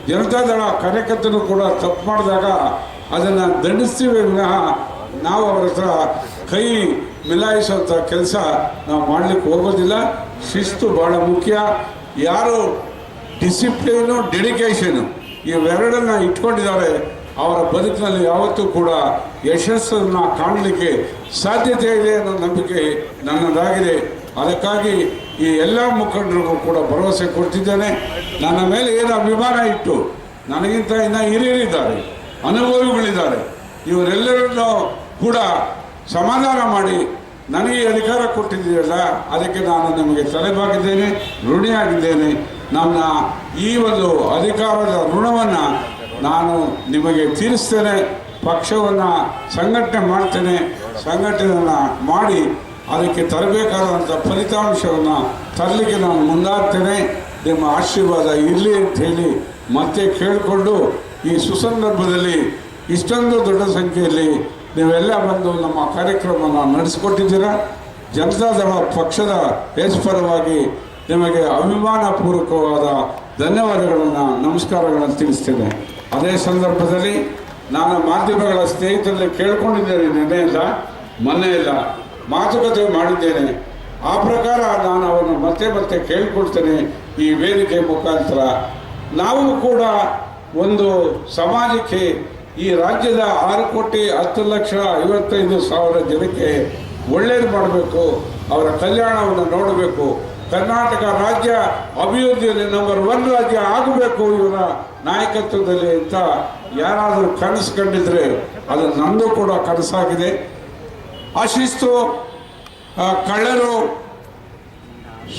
ಜನತಾದಳ ಕಾರ್ಯಕರ್ತನು ಕೂಡ ತಪ್ಪು ಮಾಡಿದಾಗ ಅದನ್ನು ದಂಡಿಸ್ತೀವಿ ವಿನಃ ನಾವು ಅವರ ಹತ್ರ ಕೈ ಮಿಲಾಯಿಸುವಂಥ ಕೆಲಸ ನಾವು ಮಾಡಲಿಕ್ಕೆ ಹೋಗೋದಿಲ್ಲ. ಶಿಸ್ತು ಭಾಳ ಮುಖ್ಯ. ಯಾರು ಡಿಸಿಪ್ಲಿನು, ಡೆಡಿಕೇಶನು ಇವೆರಡನ್ನು ಇಟ್ಕೊಂಡಿದ್ದಾರೆ ಅವರ ಬದುಕಿನಲ್ಲಿ ಯಾವತ್ತೂ ಕೂಡ ಯಶಸ್ಸನ್ನು ಕಾಣಲಿಕ್ಕೆ ಸಾಧ್ಯತೆ ಇದೆ ಅನ್ನೋ ನಂಬಿಕೆ ನನ್ನದಾಗಿದೆ. ಅದಕ್ಕಾಗಿ ಈ ಎಲ್ಲ ಮುಖಂಡರಿಗೂ ಕೂಡ ಭರವಸೆ ಕೊಡ್ತಿದ್ದೇನೆ. ನನ್ನ ಮೇಲೆ ಏನು ಅಭಿಮಾನ ಇಟ್ಟು ನನಗಿಂತ ಇನ್ನು ಹಿರಿಯರಿದ್ದಾರೆ, ಅನುಭವಿಗಳಿದ್ದಾರೆ, ಇವರೆಲ್ಲರನ್ನೂ ಕೂಡ ಸಮಾಧಾನ ಮಾಡಿ ನನಗೆ ಅಧಿಕಾರ ಕೊಟ್ಟಿದ್ದೀರಲ್ಲ, ಅದಕ್ಕೆ ನಾನು ನಿಮಗೆ ತಲೆಬಾಗಿದ್ದೇನೆ, ಋಣಿಯಾಗಿದ್ದೇನೆ. ನನ್ನ ಈ ಒಂದು ಅಧಿಕಾರದ ಋಣವನ್ನು ನಾನು ನಿಮಗೆ ತೀರಿಸ್ತೇನೆ. ಪಕ್ಷವನ್ನು ಸಂಘಟನೆ ಮಾಡ್ತೇನೆ. ಸಂಘಟನೆಯನ್ನು ಮಾಡಿ ಅದಕ್ಕೆ ತರಬೇಕಾದಂಥ ಫಲಿತಾಂಶವನ್ನು ತರಲಿಕ್ಕೆ ನಾನು ಮುಂದಾಗ್ತೇನೆ. ನಿಮ್ಮ ಆಶೀರ್ವಾದ ಇರಲಿ ಅಂತ ಹೇಳಿ ಮತ್ತೆ ಕೇಳಿಕೊಂಡು ಈ ಸುಸಂದರ್ಭದಲ್ಲಿ ಇಷ್ಟೊಂದು ದೊಡ್ಡ ಸಂಖ್ಯೆಯಲ್ಲಿ ನೀವೆಲ್ಲ ಬಂದು ನಮ್ಮ ಕಾರ್ಯಕ್ರಮವನ್ನು ನಡೆಸಿಕೊಟ್ಟಿದ್ದೀರಾ. ಜನತಾದಳ ಪಕ್ಷದ ಪರವಾಗಿ ನಿಮಗೆ ಅಭಿಮಾನಪೂರ್ವಕವಾದ ಧನ್ಯವಾದಗಳನ್ನು ನಮಸ್ಕಾರಗಳನ್ನು ತಿಳಿಸ್ತೇನೆ. ಅದೇ ಸಂದರ್ಭದಲ್ಲಿ ನಾನು ಮಾಧ್ಯಮಗಳ ಸ್ನೇಹಿತರಲ್ಲಿ ಕೇಳ್ಕೊಂಡಿದ್ದೇನೆ, ನೆನ್ನೆ ಇಲ್ಲ ಮೊನ್ನೆ ಇಲ್ಲ, ಮಾತುಕತೆ ಮಾಡಿದ್ದೇನೆ. ಆ ಪ್ರಕಾರ ನಾನು ಅವರನ್ನು ಮತ್ತೆ ಕೇಳ್ಕೊಳ್ತೇನೆ. ಈ ವೇದಿಕೆ ಮುಖಾಂತರ ನಾವು ಕೂಡ ಒಂದು ಸಮಾಜಕ್ಕೆ, ಈ ರಾಜ್ಯದ 6,10,55,000 ಜನಕ್ಕೆ ಒಳ್ಳೇದು ಮಾಡಬೇಕು, ಅವರ ಕಲ್ಯಾಣವನ್ನು ನೋಡಬೇಕು. ಕರ್ನಾಟಕ ರಾಜ್ಯ ಅಭಿವೃದ್ಧಿಯಲ್ಲಿ ನಂಬರ್ 1 ರಾಜ್ಯ ಆಗಬೇಕು ಇವರ ನಾಯಕತ್ವದಲ್ಲಿ ಅಂತ ಯಾರಾದರೂ ಕನಸು ಕಂಡಿದ್ರೆ ಅದು ನಂದು ಕೂಡ ಕನಸಾಗಿದೆ. ಆ ಶಿಸ್ತು, ಕಳ್ಳರು,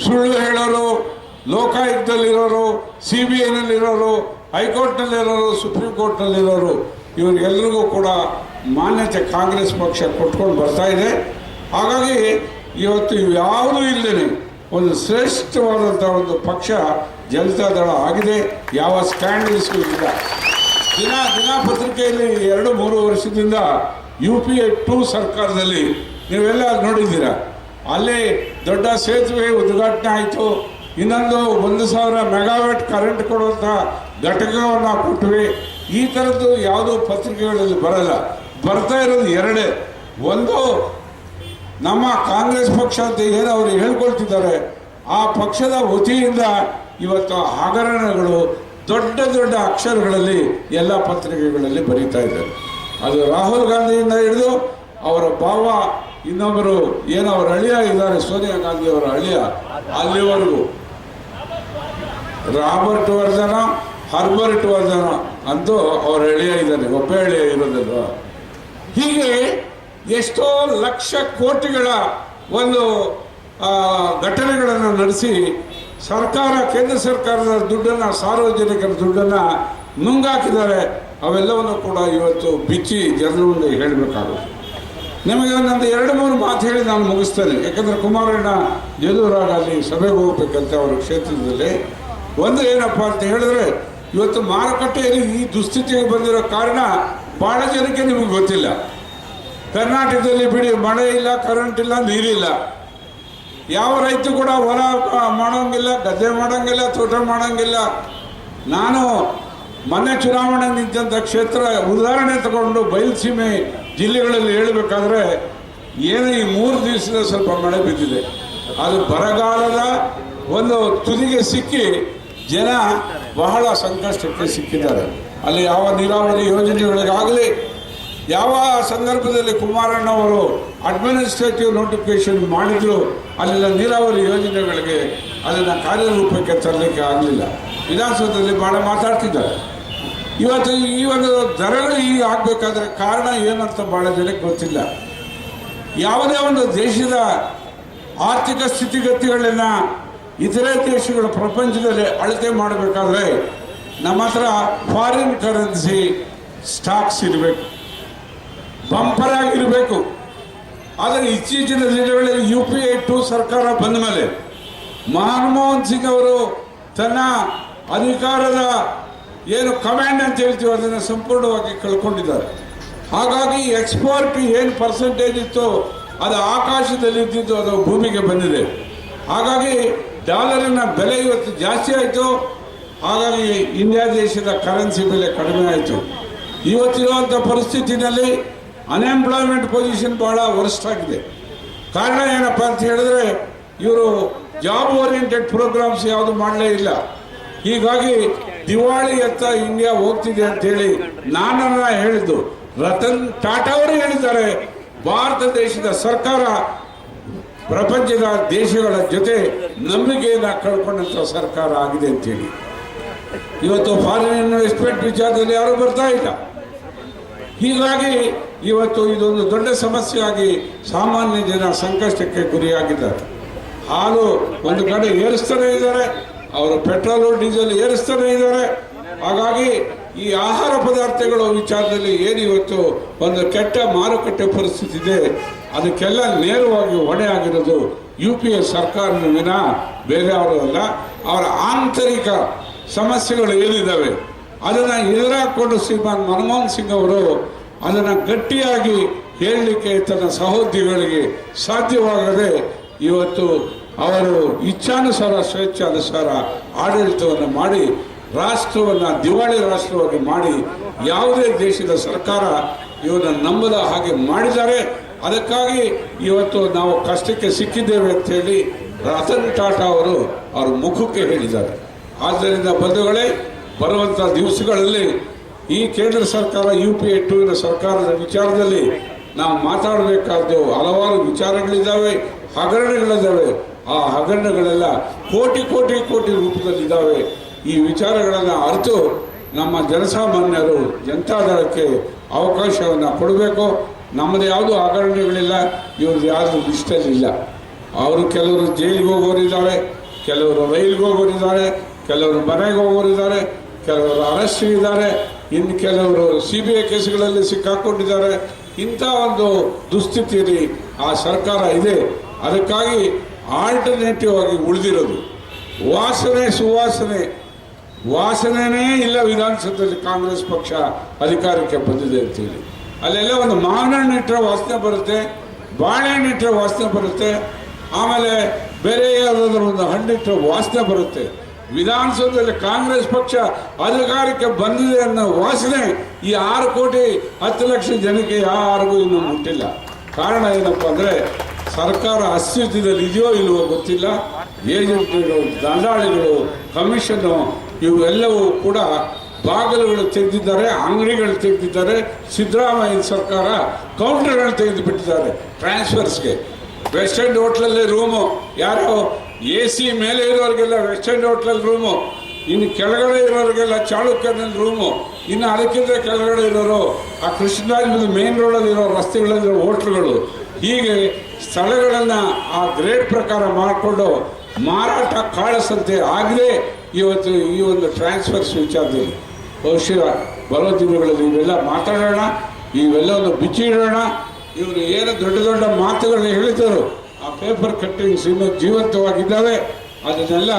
ಸುಳ್ಳು ಹೇಳೋರು, ಲೋಕಾಯುಕ್ತದಲ್ಲಿರೋರು, CBIನಲ್ಲಿರೋರು, ಹೈಕೋರ್ಟ್ನಲ್ಲಿರೋರು, ಸುಪ್ರೀಂ ಕೋರ್ಟ್ನಲ್ಲಿರೋರು, ಇವರಿಗೆಲ್ಲರಿಗೂ ಕೂಡ ಮಾನ್ಯತೆ ಕಾಂಗ್ರೆಸ್ ಪಕ್ಷ ಕೊಟ್ಕೊಂಡು ಬರ್ತಾ ಇದೆ. ಹಾಗಾಗಿ ಇವತ್ತು ಯಾವುದೂ ಇಲ್ಲದೇ ಒಂದು ಶ್ರೇಷ್ಠವಾದಂಥ ಒಂದು ಪಕ್ಷ ಜನತಾದಳ ಆಗಿದೆ. ಯಾವ ಸ್ಕ್ಯಾಂಡಲ್ಸ್ಗೂ ಇಲ್ಲ. ದಿನಪತ್ರಿಕೆಯಲ್ಲಿ 2-3 ವರ್ಷದಿಂದ UPA 2 ಸರ್ಕಾರದಲ್ಲಿ ನೀವೆಲ್ಲ ನೋಡಿದ್ದೀರ. ಅಲ್ಲಿ ದೊಡ್ಡ ಸೇತುವೆ ಉದ್ಘಾಟನೆ ಆಯಿತು. ಇನ್ನೊಂದು 1,000 ಮೆಗಾವ್ಯಾಟ್ ಕರೆಂಟ್ ಕೊಡುವಂಥ ಘಟಕವನ್ನು ಕೊಟ್ವಿ. ಈ ಥರದ್ದು ಯಾವುದೂ ಪತ್ರಿಕೆಗಳಲ್ಲಿ ಬರಲ್ಲ. ಬರ್ತಾ ಇರೋದು 2. ಒಂದು, ನಮ್ಮ ಕಾಂಗ್ರೆಸ್ ಪಕ್ಷ ಅಂತ ಏನು ಅವರು ಹೇಳ್ಕೊಳ್ತಿದ್ದಾರೆ, ಆ ಪಕ್ಷದ ವತಿಯಿಂದ ಇವತ್ತು ಹಗರಣಗಳು ದೊಡ್ಡ ಅಕ್ಷರಗಳಲ್ಲಿ ಎಲ್ಲ ಪತ್ರಿಕೆಗಳಲ್ಲಿ ಬರೀತಾ ಇದ್ದಾರೆ. ಅದು ರಾಹುಲ್ ಗಾಂಧಿಯಿಂದ ಹಿಡಿದು ಅವರ ಭಾವ, ಇನ್ನೊಬ್ಬರು ಏನು ಅವರ ಅಳಿಯ ಇದ್ದಾರೆ, ಸೋನಿಯಾ ಗಾಂಧಿ ಅವರ ಅಳಿಯ, ಅಲ್ಲಿವರೆಗೂ ರಾಬರ್ಟ್ ವರ್ಧನ, ಹರ್ಬರ್ಟ್ ವರ್ಧನ ಅಂತೂ ಅವರ ಅಳಿಯ ಇದ್ದಾನೆ, ಒಬ್ಬ ಅಳಿಯ ಇರೋದಲ್ವ. ಹೀಗೆ ಎಷ್ಟೋ ಲಕ್ಷ ಕೋಟಿಗಳ ಒಂದು ಘಟನೆಗಳನ್ನು ನಡೆಸಿ ಸರ್ಕಾರ, ಕೇಂದ್ರ ಸರ್ಕಾರದ ದುಡ್ಡನ್ನು, ಸಾರ್ವಜನಿಕರ ದುಡ್ಡನ್ನು ನುಂಗಾಕಿದ್ದಾರೆ. ಅವೆಲ್ಲವನ್ನು ಕೂಡ ಇವತ್ತು ಬಿಚ್ಚಿ ಜನರ ಮುಂದೆ ಹೇಳಬೇಕಾಗುತ್ತೆ. ನಿಮಗೆ ಒಂದೊಂದು 2-3 ಮಾತು ಹೇಳಿ ನಾನು ಮುಗಿಸ್ತೇನೆ. ಯಾಕಂದರೆ ಕುಮಾರಣ್ಣ ಜೇಲೂರಾಗ ಅಲ್ಲಿ ಸಭೆಗೆ ಹೋಗ್ಬೇಕಂತ ಅವರ ಕ್ಷೇತ್ರದಲ್ಲಿ. ಒಂದು ಏನಪ್ಪ ಅಂತ ಹೇಳಿದ್ರೆ, ಇವತ್ತು ಮಾರುಕಟ್ಟೆಯಲ್ಲಿ ಈ ದುಸ್ಥಿತಿಗೆ ಬಂದಿರೋ ಕಾರಣ ಭಾಳ ಜನಕ್ಕೆ ನಿಮಗೆ ಗೊತ್ತಿಲ್ಲ. ಕರ್ನಾಟಕದಲ್ಲಿ ಬಿಡಿ, ಮಳೆ ಇಲ್ಲ, ಕರೆಂಟ್ ಇಲ್ಲ, ನೀರಿಲ್ಲ. ಯಾವ ರೈತ ಕೂಡ ಹೊಲ ಮಾಡೋಂಗಿಲ್ಲ, ಗದ್ದೆ ಮಾಡೋಂಗಿಲ್ಲ, ತೋಟ ಮಾಡೋಂಗಿಲ್ಲ. ನಾನು ಮೊನ್ನೆ ಚುನಾವಣೆ ನಿಂತ ಕ್ಷೇತ್ರ ಉದಾಹರಣೆ ತಗೊಂಡು ಬಯಲುಸೀಮೆ ಜಿಲ್ಲೆಗಳಲ್ಲಿ ಹೇಳಬೇಕಾದ್ರೆ ಏನು ಈ 3 ದಿವಸದ ಸ್ವಲ್ಪ ಮಳೆ ಬಿದ್ದಿದೆ. ಅದು ಬರಗಾಲದ ಒಂದು ತುದಿಗೆ ಸಿಕ್ಕಿ ಜನ ಬಹಳ ಸಂಕಷ್ಟಕ್ಕೆ ಸಿಕ್ಕಿದ್ದಾರೆ. ಅಲ್ಲಿ ಯಾವ ನೀರಾವರಿ ಯೋಜನೆಗಳಿಗಾಗಲಿ, ಯಾವ ಸಂದರ್ಭದಲ್ಲಿ ಕುಮಾರಣ್ಣವರು ಅಡ್ಮಿನಿಸ್ಟ್ರೇಟಿವ್ ನೋಟಿಫಿಕೇಶನ್ ಮಾಡಿದ್ರು, ಅಲ್ಲಿನ ನೀರಾವರಿ ಯೋಜನೆಗಳಿಗೆ ಅದನ್ನು ಕಾರ್ಯರೂಪಕ್ಕೆ ತರಲಿಕ್ಕೆ ಆಗಲಿಲ್ಲ. ವಿಧಾನಸೌಧದಲ್ಲಿ ಭಾಳ ಮಾತಾಡ್ತಿದ್ದಾರೆ. ಇವತ್ತು ಈ ಒಂದು ದರಗಳು ಈಗ ಆಗಬೇಕಾದ್ರೆ ಕಾರಣ ಏನಂತ ಭಾಳ ಜನಕ್ಕೆ ಗೊತ್ತಿಲ್ಲ. ಯಾವುದೇ ಒಂದು ದೇಶದ ಆರ್ಥಿಕ ಸ್ಥಿತಿಗತಿಗಳನ್ನು ಇತರೆ ದೇಶಗಳ ಪ್ರಪಂಚದಲ್ಲಿ ಅಳತೆ ಮಾಡಬೇಕಾದ್ರೆ ನಮ್ಮ ಹತ್ರ ಫಾರಿನ್ ಕರೆನ್ಸಿ ಸ್ಟಾಕ್ಸ್ ಇರಬೇಕು, ಬಂಪರ್ ಆಗಿರಬೇಕು. ಆದರೆ ಇತ್ತೀಚಿನ ದಿನಗಳಲ್ಲಿ UPA 2 ಸರ್ಕಾರ ಬಂದ ಮೇಲೆ ಮನಮೋಹನ್ ಸಿಂಗ್ ಅವರು ತನ್ನ ಅಧಿಕಾರದ ಏನು ಕಮಾಂಡ್ ಅಂತ ಹೇಳ್ತೀವಿ ಅದನ್ನು ಸಂಪೂರ್ಣವಾಗಿ ಕಳ್ಕೊಂಡಿದ್ದಾರೆ. ಹಾಗಾಗಿ ಎಕ್ಸ್ಪೋರ್ಟ್ ಏನು ಪರ್ಸೆಂಟೇಜ್ ಇತ್ತು ಅದು ಆಕಾಶದಲ್ಲಿ ಇದ್ದಿದ್ದು ಅದು ಭೂಮಿಗೆ ಬಂದಿದೆ. ಹಾಗಾಗಿ ಡಾಲರಿನ ಬೆಲೆ ಇವತ್ತು ಜಾಸ್ತಿ ಆಯಿತು. ಹಾಗಾಗಿ ಇಂಡಿಯಾ ದೇಶದ ಕರೆನ್ಸಿ ಬೆಲೆ ಕಡಿಮೆ ಆಯಿತು. ಇವತ್ತಿರುವಂಥ ಪರಿಸ್ಥಿತಿನಲ್ಲಿ ಅನ್ಎಂಪ್ಲಾಯ್ಮೆಂಟ್ ಪೊಸಿಷನ್ ಭಾಳ ವರ್ಸ್ಟ್ ಆಗಿದೆ. ಕಾರಣ ಏನಪ್ಪ ಅಂತ ಹೇಳಿದ್ರೆ, ಇವರು ಜಾಬ್ ಓರಿಯೆಂಟೆಡ್ ಪ್ರೋಗ್ರಾಮ್ಸ್ ಯಾವುದು ಮಾಡಲೇ ಇಲ್ಲ. ಹೀಗಾಗಿ ದಿವಾಳಿ ಎತ್ತ ಇಂಡಿಯಾ ಹೋಗ್ತಿದೆ ಅಂತೇಳಿ ನಾನನ್ನ ಹೇಳಿದ್ದು. ರತನ್ ಟಾಟಾ ಅವರು ಹೇಳಿದ್ದಾರೆ, ಭಾರತ ದೇಶದ ಸರ್ಕಾರ ಪ್ರಪಂಚದ ದೇಶಗಳ ಜೊತೆ ನಂಬಿಕೆಯನ್ನು ಕಳ್ಕೊಂಡಂಥ ಸರ್ಕಾರ ಆಗಿದೆ ಅಂತೇಳಿ. ಇವತ್ತು ಫಾರಿನ್ ಇನ್ವೆಸ್ಟ್ಮೆಂಟ್ ವಿಚಾರದಲ್ಲಿ ಯಾರೂ ಬರ್ತಾ ಇಲ್ಲ. ಹೀಗಾಗಿ ಇವತ್ತು ಇದೊಂದು ದೊಡ್ಡ ಸಮಸ್ಯೆಯಾಗಿ ಸಾಮಾನ್ಯ ಜನ ಸಂಕಷ್ಟಕ್ಕೆ ಗುರಿಯಾಗಿದ್ದಾರೆ. ಹಾಲು ಒಂದು ಕಡೆ ಏರಿಸ್ತಾನೆ ಇದ್ದಾರೆ, ಅವರು ಪೆಟ್ರೋಲು ಡೀಸೆಲ್ ಏರಿಸ್ತಾನೆ ಇದ್ದಾರೆ. ಹಾಗಾಗಿ ಈ ಆಹಾರ ಪದಾರ್ಥಗಳ ವಿಚಾರದಲ್ಲಿ ಏನು ಇವತ್ತು ಒಂದು ಕೆಟ್ಟ ಮಾರುಕಟ್ಟೆ ಪರಿಸ್ಥಿತಿ ಇದೆ, ಅದಕ್ಕೆಲ್ಲ ನೇರವಾಗಿ ಹೊಣೆ ಆಗಿರೋದು UPA ಸರ್ಕಾರದ ವಿನ ಬೇರೆ ಅವರು ಅಲ್ಲ. ಅವರ ಆಂತರಿಕ ಸಮಸ್ಯೆಗಳು ಏನಿದ್ದಾವೆ ಅದನ್ನು ಎದುರಾಕೊಂಡು ಶ್ರೀಮಾನ್ ಮನಮೋಹನ್ ಸಿಂಗ್ ಅವರು ಅದನ್ನು ಗಟ್ಟಿಯಾಗಿ ಹೇಳಲಿಕ್ಕೆ ತನ್ನ ಸಹೋದ್ಯೋಗಿಗಳಿಗೆ ಸಾಧ್ಯವಾಗದೆ ಇವತ್ತು ಅವರು ಇಚ್ಛಾನುಸಾರ ಸ್ವೇಚ್ಛಾನುಸಾರ ಆಡಳಿತವನ್ನು ಮಾಡಿ ರಾಷ್ಟ್ರವನ್ನು ದಿವಾಳಿ ರಾಷ್ಟ್ರವಾಗಿ ಮಾಡಿ ಯಾವುದೇ ದೇಶದ ಸರ್ಕಾರ ಇವರನ್ನು ನಂಬದ ಹಾಗೆ ಮಾಡಿದ್ದಾರೆ. ಅದಕ್ಕಾಗಿ ಇವತ್ತು ನಾವು ಕಷ್ಟಕ್ಕೆ ಸಿಕ್ಕಿದ್ದೇವೆ ಅಂತ ಹೇಳಿ ರತನ್ ಟಾಟಾ ಅವರು ಅವ್ರ ಮುಖಕ್ಕೆ ಹೇಳಿದ್ದಾರೆ. ಆದ್ದರಿಂದ ಬಂಧುಗಳೇ, ಬರುವಂಥ ದಿವಸಗಳಲ್ಲಿ ಈ ಕೇಂದ್ರ ಸರ್ಕಾರ UPA 2 ಸರ್ಕಾರದ ವಿಚಾರದಲ್ಲಿ ನಾವು ಮಾತಾಡಬೇಕಾದ ಹಲವಾರು ವಿಚಾರಗಳಿದ್ದಾವೆ, ಹಗರಣಗಳಿದ್ದಾವೆ. ಆ ಹಗರಣಗಳೆಲ್ಲ ಕೋಟಿ ಕೋಟಿ ಕೋಟಿ ರೂಪದಲ್ಲಿದ್ದಾವೆ. ಈ ವಿಚಾರಗಳನ್ನು ಅರಿತು ನಮ್ಮ ಜನಸಾಮಾನ್ಯರು ಜನತಾದಳಕ್ಕೆ ಅವಕಾಶವನ್ನು ಕೊಡಬೇಕು. ನಮ್ಮದು ಯಾವುದೂ ಹಗರಣಗಳಿಲ್ಲ, ಇವ್ರದ್ದು ಯಾವುದು ಲಿಸ್ಟಲ್ಲಿಲ್ಲ. ಅವರು ಕೆಲವರು ಜೈಲಿಗೆ ಹೋಗೋರಿದ್ದಾರೆ, ಕೆಲವರು ರೈಲ್ಗೆ ಹೋಗೋರಿದ್ದಾರೆ, ಕೆಲವರು ಮನೆಗೆ ಹೋಗೋರಿದ್ದಾರೆ, ಕೆಲವರು ಅರೆಸ್ಟ್ ಇದ್ದಾರೆ, ಇನ್ನು ಕೆಲವರು CBI ಕೇಸುಗಳಲ್ಲಿ ಸಿಕ್ಕಾಕೊಂಡಿದ್ದಾರೆ. ಇಂಥ ಒಂದು ದುಸ್ಥಿತಿಯಲ್ಲಿ ಆ ಸರ್ಕಾರ ಇದೆ. ಅದಕ್ಕಾಗಿ ಆಲ್ಟರ್ನೇಟಿವ್ ಆಗಿ ಉಳಿದಿರೋದು ವಾಸನೆನೇ ಇಲ್ಲ. ವಿಧಾನಸಭೆಯಲ್ಲಿ ಕಾಂಗ್ರೆಸ್ ಪಕ್ಷ ಅಧಿಕಾರಕ್ಕೆ ಬಂದಿದೆ ಅಂತೇಳಿ ಅಲ್ಲೆಲ್ಲ ಒಂದು ಮಾವಿನ ಹಣ್ಣಿಟ್ಟರೆ ವಾಸನೆ ಬರುತ್ತೆ, ಬಾಳೆಹಣ್ಣಿಟ್ಟರೆ ವಾಸನೆ ಬರುತ್ತೆ, ಆಮೇಲೆ ಬೇರೆ ಯಾವುದಾದ್ರೂ ಒಂದು ಹಣ್ಣಿಟ್ಟರೆ ವಾಸನೆ ಬರುತ್ತೆ. ವಿಧಾನಸೌಧದಲ್ಲಿ ಕಾಂಗ್ರೆಸ್ ಪಕ್ಷ ಅಧಿಕಾರಕ್ಕೆ ಬಂದಿದೆ ಅನ್ನೋ ವಾಸನೆ ಈ 6 ಕೋಟಿ 10 ಲಕ್ಷ ಜನಕ್ಕೆ ಯಾರಿಗೂ ಇನ್ನೂ ಮುಟ್ಟಿಲ್ಲ. ಕಾರಣ ಏನಪ್ಪ ಅಂದರೆ ಸರ್ಕಾರ ಅಸ್ತಿತ್ವದಲ್ಲಿ ಇದೆಯೋ ಇಲ್ವೋ ಗೊತ್ತಿಲ್ಲ. ಏಜೆಂಟ್ಗಳು, ದಂಡಾಳಿಗಳು, ಕಮಿಷನ್ನು ಇವೆಲ್ಲವೂ ಕೂಡ ಬಾಗಿಲುಗಳು ತೆಗೆದಿದ್ದಾರೆ, ಅಂಗಡಿಗಳು ತೆಗೆದಿದ್ದಾರೆ. ಸಿದ್ದರಾಮಯ್ಯ ಸರ್ಕಾರ ಕೌಂಟರ್ಗಳು ತೆಗೆದು ಬಿಟ್ಟಿದ್ದಾರೆ ಟ್ರಾನ್ಸ್ಫರ್ಸ್ಗೆ. ವೆಸ್ಟ್ ಎಂಡ್ ಹೋಟ್ಲಲ್ಲಿ ರೂಮು, ಯಾರೋ AC ಮೇಲೆ ಇರೋರಿಗೆಲ್ಲ ವೆಸ್ಟ್ ಎಂಡ್ ಹೋಟ್ಲಲ್ಲಿ ರೂಮು, ಇನ್ನು ಕೆಳಗಡೆ ಇರೋರಿಗೆಲ್ಲ ಚಾಳುಕ್ಯನಲ್ಲಿ ರೂಮು, ಇನ್ನು ಅದಕ್ಕಿಂತ ಕೆಳಗಡೆ ಇರೋರು ಆ ಕೃಷ್ಣರಾಜ ಮೇನ್ ರೋಡಲ್ಲಿ ಇರೋ ರಸ್ತೆಗಳಲ್ಲಿರೋ ಹೋಟ್ಲುಗಳು. ಹೀಗೆ ಸ್ಥಳಗಳನ್ನು ಆ ಗ್ರೇಡ್ ಪ್ರಕಾರ ಮಾಡಿಕೊಂಡು ಮಾರಾಟ ಕಾಳಸಂತೆ ಆಗದೆ ಇವತ್ತು ಈ ಒಂದು ಟ್ರಾನ್ಸ್ಫರ್ಸ್ ವಿಚಾರದಲ್ಲಿ ಬಹುಶಃ ಬರೋ ದಿನಗಳಲ್ಲಿ ಇವೆಲ್ಲ ಮಾತಾಡೋಣ, ಇವೆಲ್ಲವನ್ನು ಬಿಚ್ಚಿಡೋಣ. ಇವರು ಏನು ದೊಡ್ಡ ದೊಡ್ಡ ಮಾತುಗಳನ್ನ ಹೇಳಿದರು, ಆ ಪೇಪರ್ ಕಟ್ಟಿಂಗ್ಸ್ ಇನ್ನೂ ಜೀವಂತವಾಗಿದ್ದಾವೆ. ಅದನ್ನೆಲ್ಲ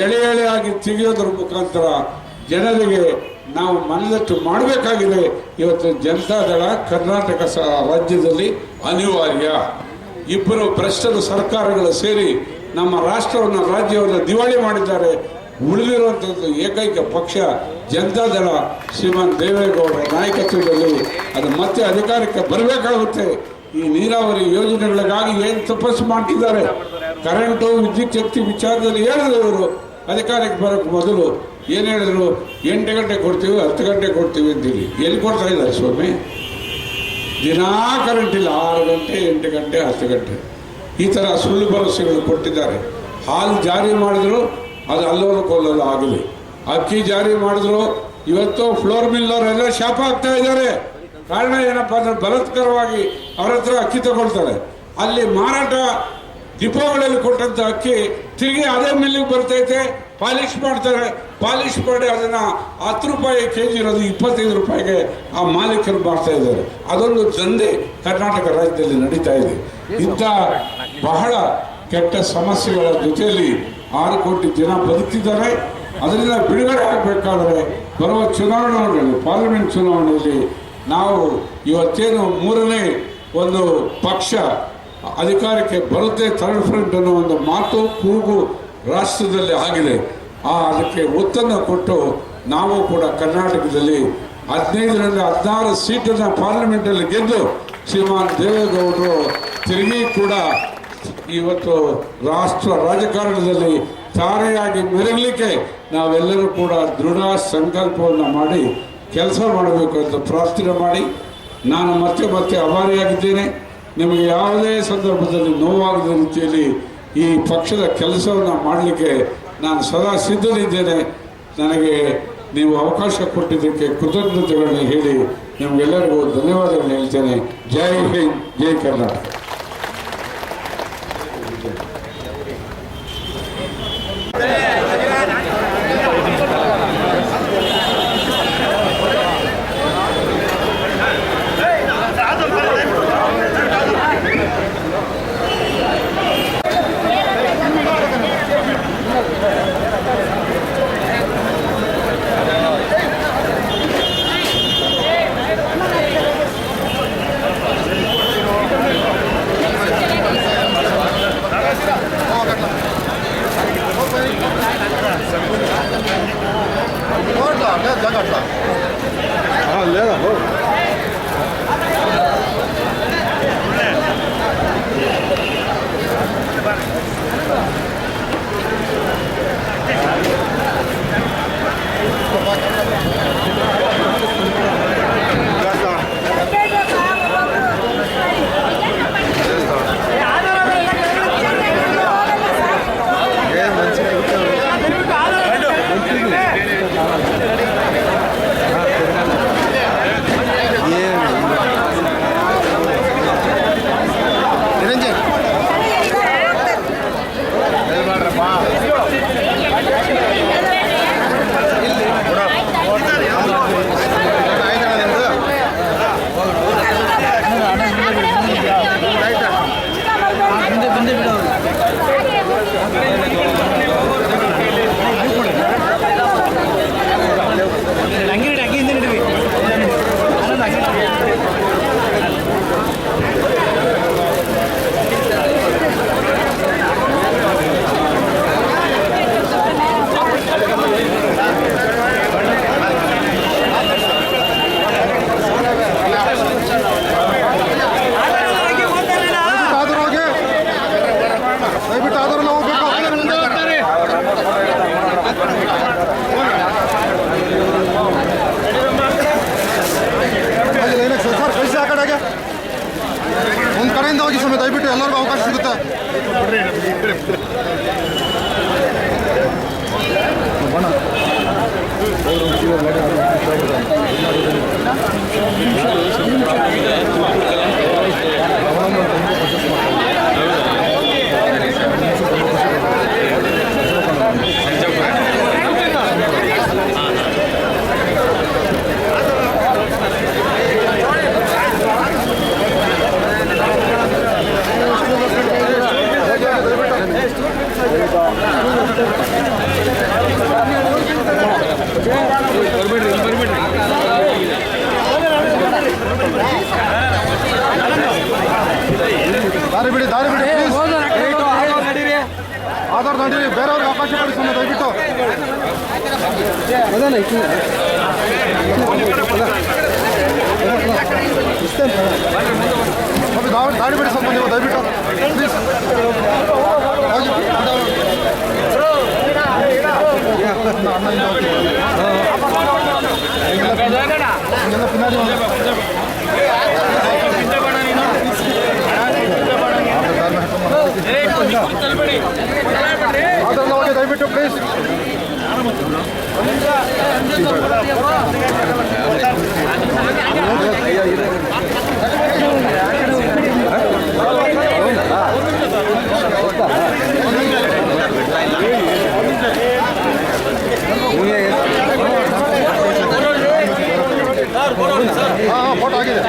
ಎಳೆ ಎಳೆಯಾಗಿ ತೆಗೆಯೋದ್ರ ಮುಖಾಂತರ ಜನರಿಗೆ ನಾವು ಮನದಟ್ಟು ಮಾಡಬೇಕಾಗಿದೆ. ಇವತ್ತು ಜನತಾದಳ ಕರ್ನಾಟಕ ರಾಜ್ಯದಲ್ಲಿ ಅನಿವಾರ್ಯ. ಇಬ್ಬರು ಭ್ರಷ್ಟರ ಸರ್ಕಾರಗಳು ಸೇರಿ ನಮ್ಮ ರಾಷ್ಟ್ರವನ್ನು, ರಾಜ್ಯವನ್ನು ದಿವಾಳಿ ಮಾಡಿದ್ದಾರೆ. ಉಳಿದಿರುವಂಥದ್ದು ಏಕೈಕ ಪಕ್ಷ ಜನತಾದಳ ಶ್ರೀಮಾನ್ ದೇವೇಗೌಡರ ನಾಯಕತ್ವದಲ್ಲಿ ಅದು ಮತ್ತೆ ಅಧಿಕಾರಕ್ಕೆ ಬರಬೇಕಾಗುತ್ತೆ. ಈ ನೀರಾವರಿ ಯೋಜನೆಗಳಿಗಾಗಿ ಏನು ತಪಸ್ಸು ಮಾಡ್ತಿದ್ದಾರೆ, ಕರೆಂಟು ವಿದ್ಯುತ್ ಶಕ್ತಿ ವಿಚಾರದಲ್ಲಿ ಹೇಳಿದ್ರು ಇವರು ಅಧಿಕಾರಕ್ಕೆ ಬರೋಕ್ಕೆ ಮೊದಲು ಏನು ಹೇಳಿದ್ರು, 8 ಗಂಟೆ ಕೊಡ್ತೀವಿ 10 ಗಂಟೆ ಕೊಡ್ತೀವಿ ಅಂತೇಳಿ. ಎಲ್ಲಿ ಕೊಡ್ತಾ ಇದ್ದಾರೆ ಸ್ವಾಮಿ? ದಿನಾ ಕರೆಂಟ್ ಇಲ್ಲ, 6 ಗಂಟೆ 8 ಗಂಟೆ 10 ಗಂಟೆ ಈ ಥರ ಸುಳ್ಳು ಭರವಸೆಗಳು ಕೊಟ್ಟಿದ್ದಾರೆ. ಹಾಲು ಜಾರಿ ಮಾಡಿದ್ರು, ಅದು ಅಲ್ಲೋಲ ಕೊಲ್ಲೋಲ ಆಗಲಿ. ಅಕ್ಕಿ ಜಾರಿ ಮಾಡಿದ್ರು, ಇವತ್ತು ಫ್ಲೋರ್ ಮಿಲ್ಲವರೆಲ್ಲ ಶಾಪ ಆಗ್ತಾ ಇದ್ದಾರೆ. ಕಾರಣ ಏನಪ್ಪ ಅಂದರೆ ಬಲಾತ್ಕಾರವಾಗಿ ಅವ್ರ ಹತ್ರ ಅಕ್ಕಿ ತಗೊಳ್ತಾರೆ. ಅಲ್ಲಿ ಮಾರಾಟ ಡಿಪೋಗಳಲ್ಲಿ ಕೊಟ್ಟಂಥ ಅಕ್ಕಿ ತಿರುಗಿ ಅದೇ ಮಿಲ್ಲಿಗೆ ಬರ್ತೈತೆ, ಪಾಲಿಶ್ ಮಾಡ್ತಾರೆ. ಪಾಲಿಶ್ ಮಾಡಿ ಅದನ್ನು 10 ರೂಪಾಯಿ KG ಇರೋದು 25 ರೂಪಾಯಿಗೆ ಆ ಮಾಲೀಕರು ಮಾಡ್ತಾ ಇದ್ದಾರೆ. ಅದೊಂದು ದಂಧೆ ಕರ್ನಾಟಕ ರಾಜ್ಯದಲ್ಲಿ ನಡೀತಾ ಇದೆ. ಇಂಥ ಬಹಳ ಕೆಟ್ಟ ಸಮಸ್ಯೆಗಳ ಜೊತೆಯಲ್ಲಿ 6 ಕೋಟಿ ಜನ ಬದುಕ್ತಿದ್ದಾರೆ. ಅದರಿಂದ ಬಿಡುಗಡೆ ಆಗಬೇಕಾದ್ರೆ ಬರುವ ಚುನಾವಣೆಗಳಲ್ಲಿ, ಪಾರ್ಲಿಮೆಂಟ್ ಚುನಾವಣೆಯಲ್ಲಿ ನಾವು ಇವತ್ತೇನು 3ನೇ ಒಂದು ಪಕ್ಷ ಅಧಿಕಾರಕ್ಕೆ ಬರುತ್ತೆ, ಥರ್ಡ್ ಫ್ರಂಟ್ ಅನ್ನೋ ಒಂದು ಮಾತು ಕೂಗು ರಾಷ್ಟ್ರದಲ್ಲಿ ಆಗಿದೆ. ಅದಕ್ಕೆ ಒತ್ತನ್ನು ಕೊಟ್ಟು ನಾವು ಕೂಡ ಕರ್ನಾಟಕದಲ್ಲಿ 15ರಿಂದ 16 ಸೀಟನ್ನು ಪಾರ್ಲಿಮೆಂಟಲ್ಲಿ ಗೆದ್ದು ಶ್ರೀಮಾನ್ ದೇವೇಗೌಡರು ತಿರುಗಿ ಕೂಡ ಇವತ್ತು ರಾಷ್ಟ್ರ ರಾಜಕಾರಣದಲ್ಲಿ ತಾರೆಯಾಗಿ ಮೆರಗಲಿಕ್ಕೆ ನಾವೆಲ್ಲರೂ ಕೂಡ ದೃಢ ಸಂಕಲ್ಪವನ್ನು ಮಾಡಿ ಕೆಲಸ ಮಾಡಬೇಕು ಅಂತ ಪ್ರಾರ್ಥನೆ ಮಾಡಿ, ನಾನು ಮತ್ತೆ ಮತ್ತೆ ಅಭಾರಿಯಾಗಿದ್ದೇನೆ. ನಿಮಗೆ ಯಾವುದೇ ಸಂದರ್ಭದಲ್ಲಿ ನೋವಾಗದ ರೀತಿಯಲ್ಲಿ ಈ ಪಕ್ಷದ ಕೆಲಸವನ್ನು ಮಾಡಲಿಕ್ಕೆ ನಾನು ಸದಾ ಸಿದ್ಧನಿದ್ದೇನೆ. ನನಗೆ ನೀವು ಅವಕಾಶ ಕೊಟ್ಟಿದ್ದಕ್ಕೆ ಕೃತಜ್ಞತೆಗಳನ್ನು ಹೇಳಿ ನಿಮಗೆಲ್ಲರಿಗೂ ಧನ್ಯವಾದಗಳು ಹೇಳ್ತೇನೆ. ಜೈ ಹಿಂದ್, ಜೈ ಕರ್ನಾಟಕ. ಒಂದು ಕಡೆಯಿಂದ ಹೋಗಿ ಸಮಯ ದಯವಿಟ್ಟು ಎಲ್ಲರಿಗೂ ಅವಕಾಶ ಸಿಗುತ್ತೆ. ದಾರಿ ಬಿಡಿ ಆಧಾರ್ ನಡೀರಿ, ಬೇರೆಯವ್ರಿಗೆ ಅವಕಾಶ ಕೊಡಿ ಸುಮ್ಮನೆ ದಯವಿಟ್ಟು. ದಾರಿ ಬಿಡಿ ಸ್ವಲ್ಪ ನೀವು ದಯವಿಟ್ಟು ಪ್ಲೀಸ್. ಪಿನ್ನಾಡಿ ಅದೆಲ್ಲ ಹೋಗಿ ದಯವಿಟ್ಟು ಪ್ಲೀಸ್. ಹಾಂ ಫೋಟೋ ಆಗಿದೆ.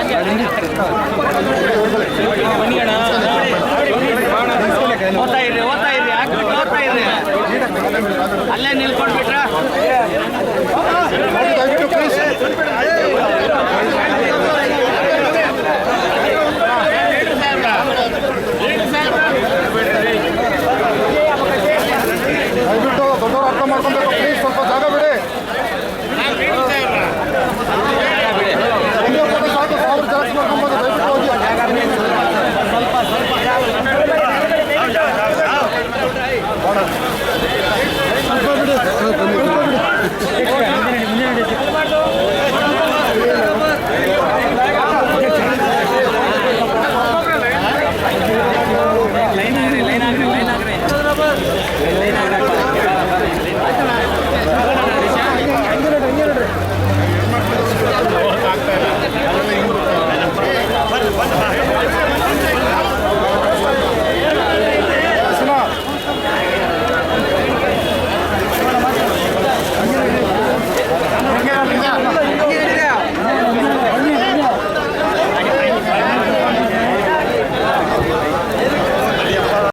ಅಲ್ಲೇ ನಿಲ್ಕೊಂಡ್ಬಿಟ್ರ ದಯವಿಟ್ಟು ಪ್ಲೀಸ್. ದಯವಿಟ್ಟು ದೊಡ್ಡವರು ಅರ್ಥ ಮಾಡ್ಕೊಬೇಕು.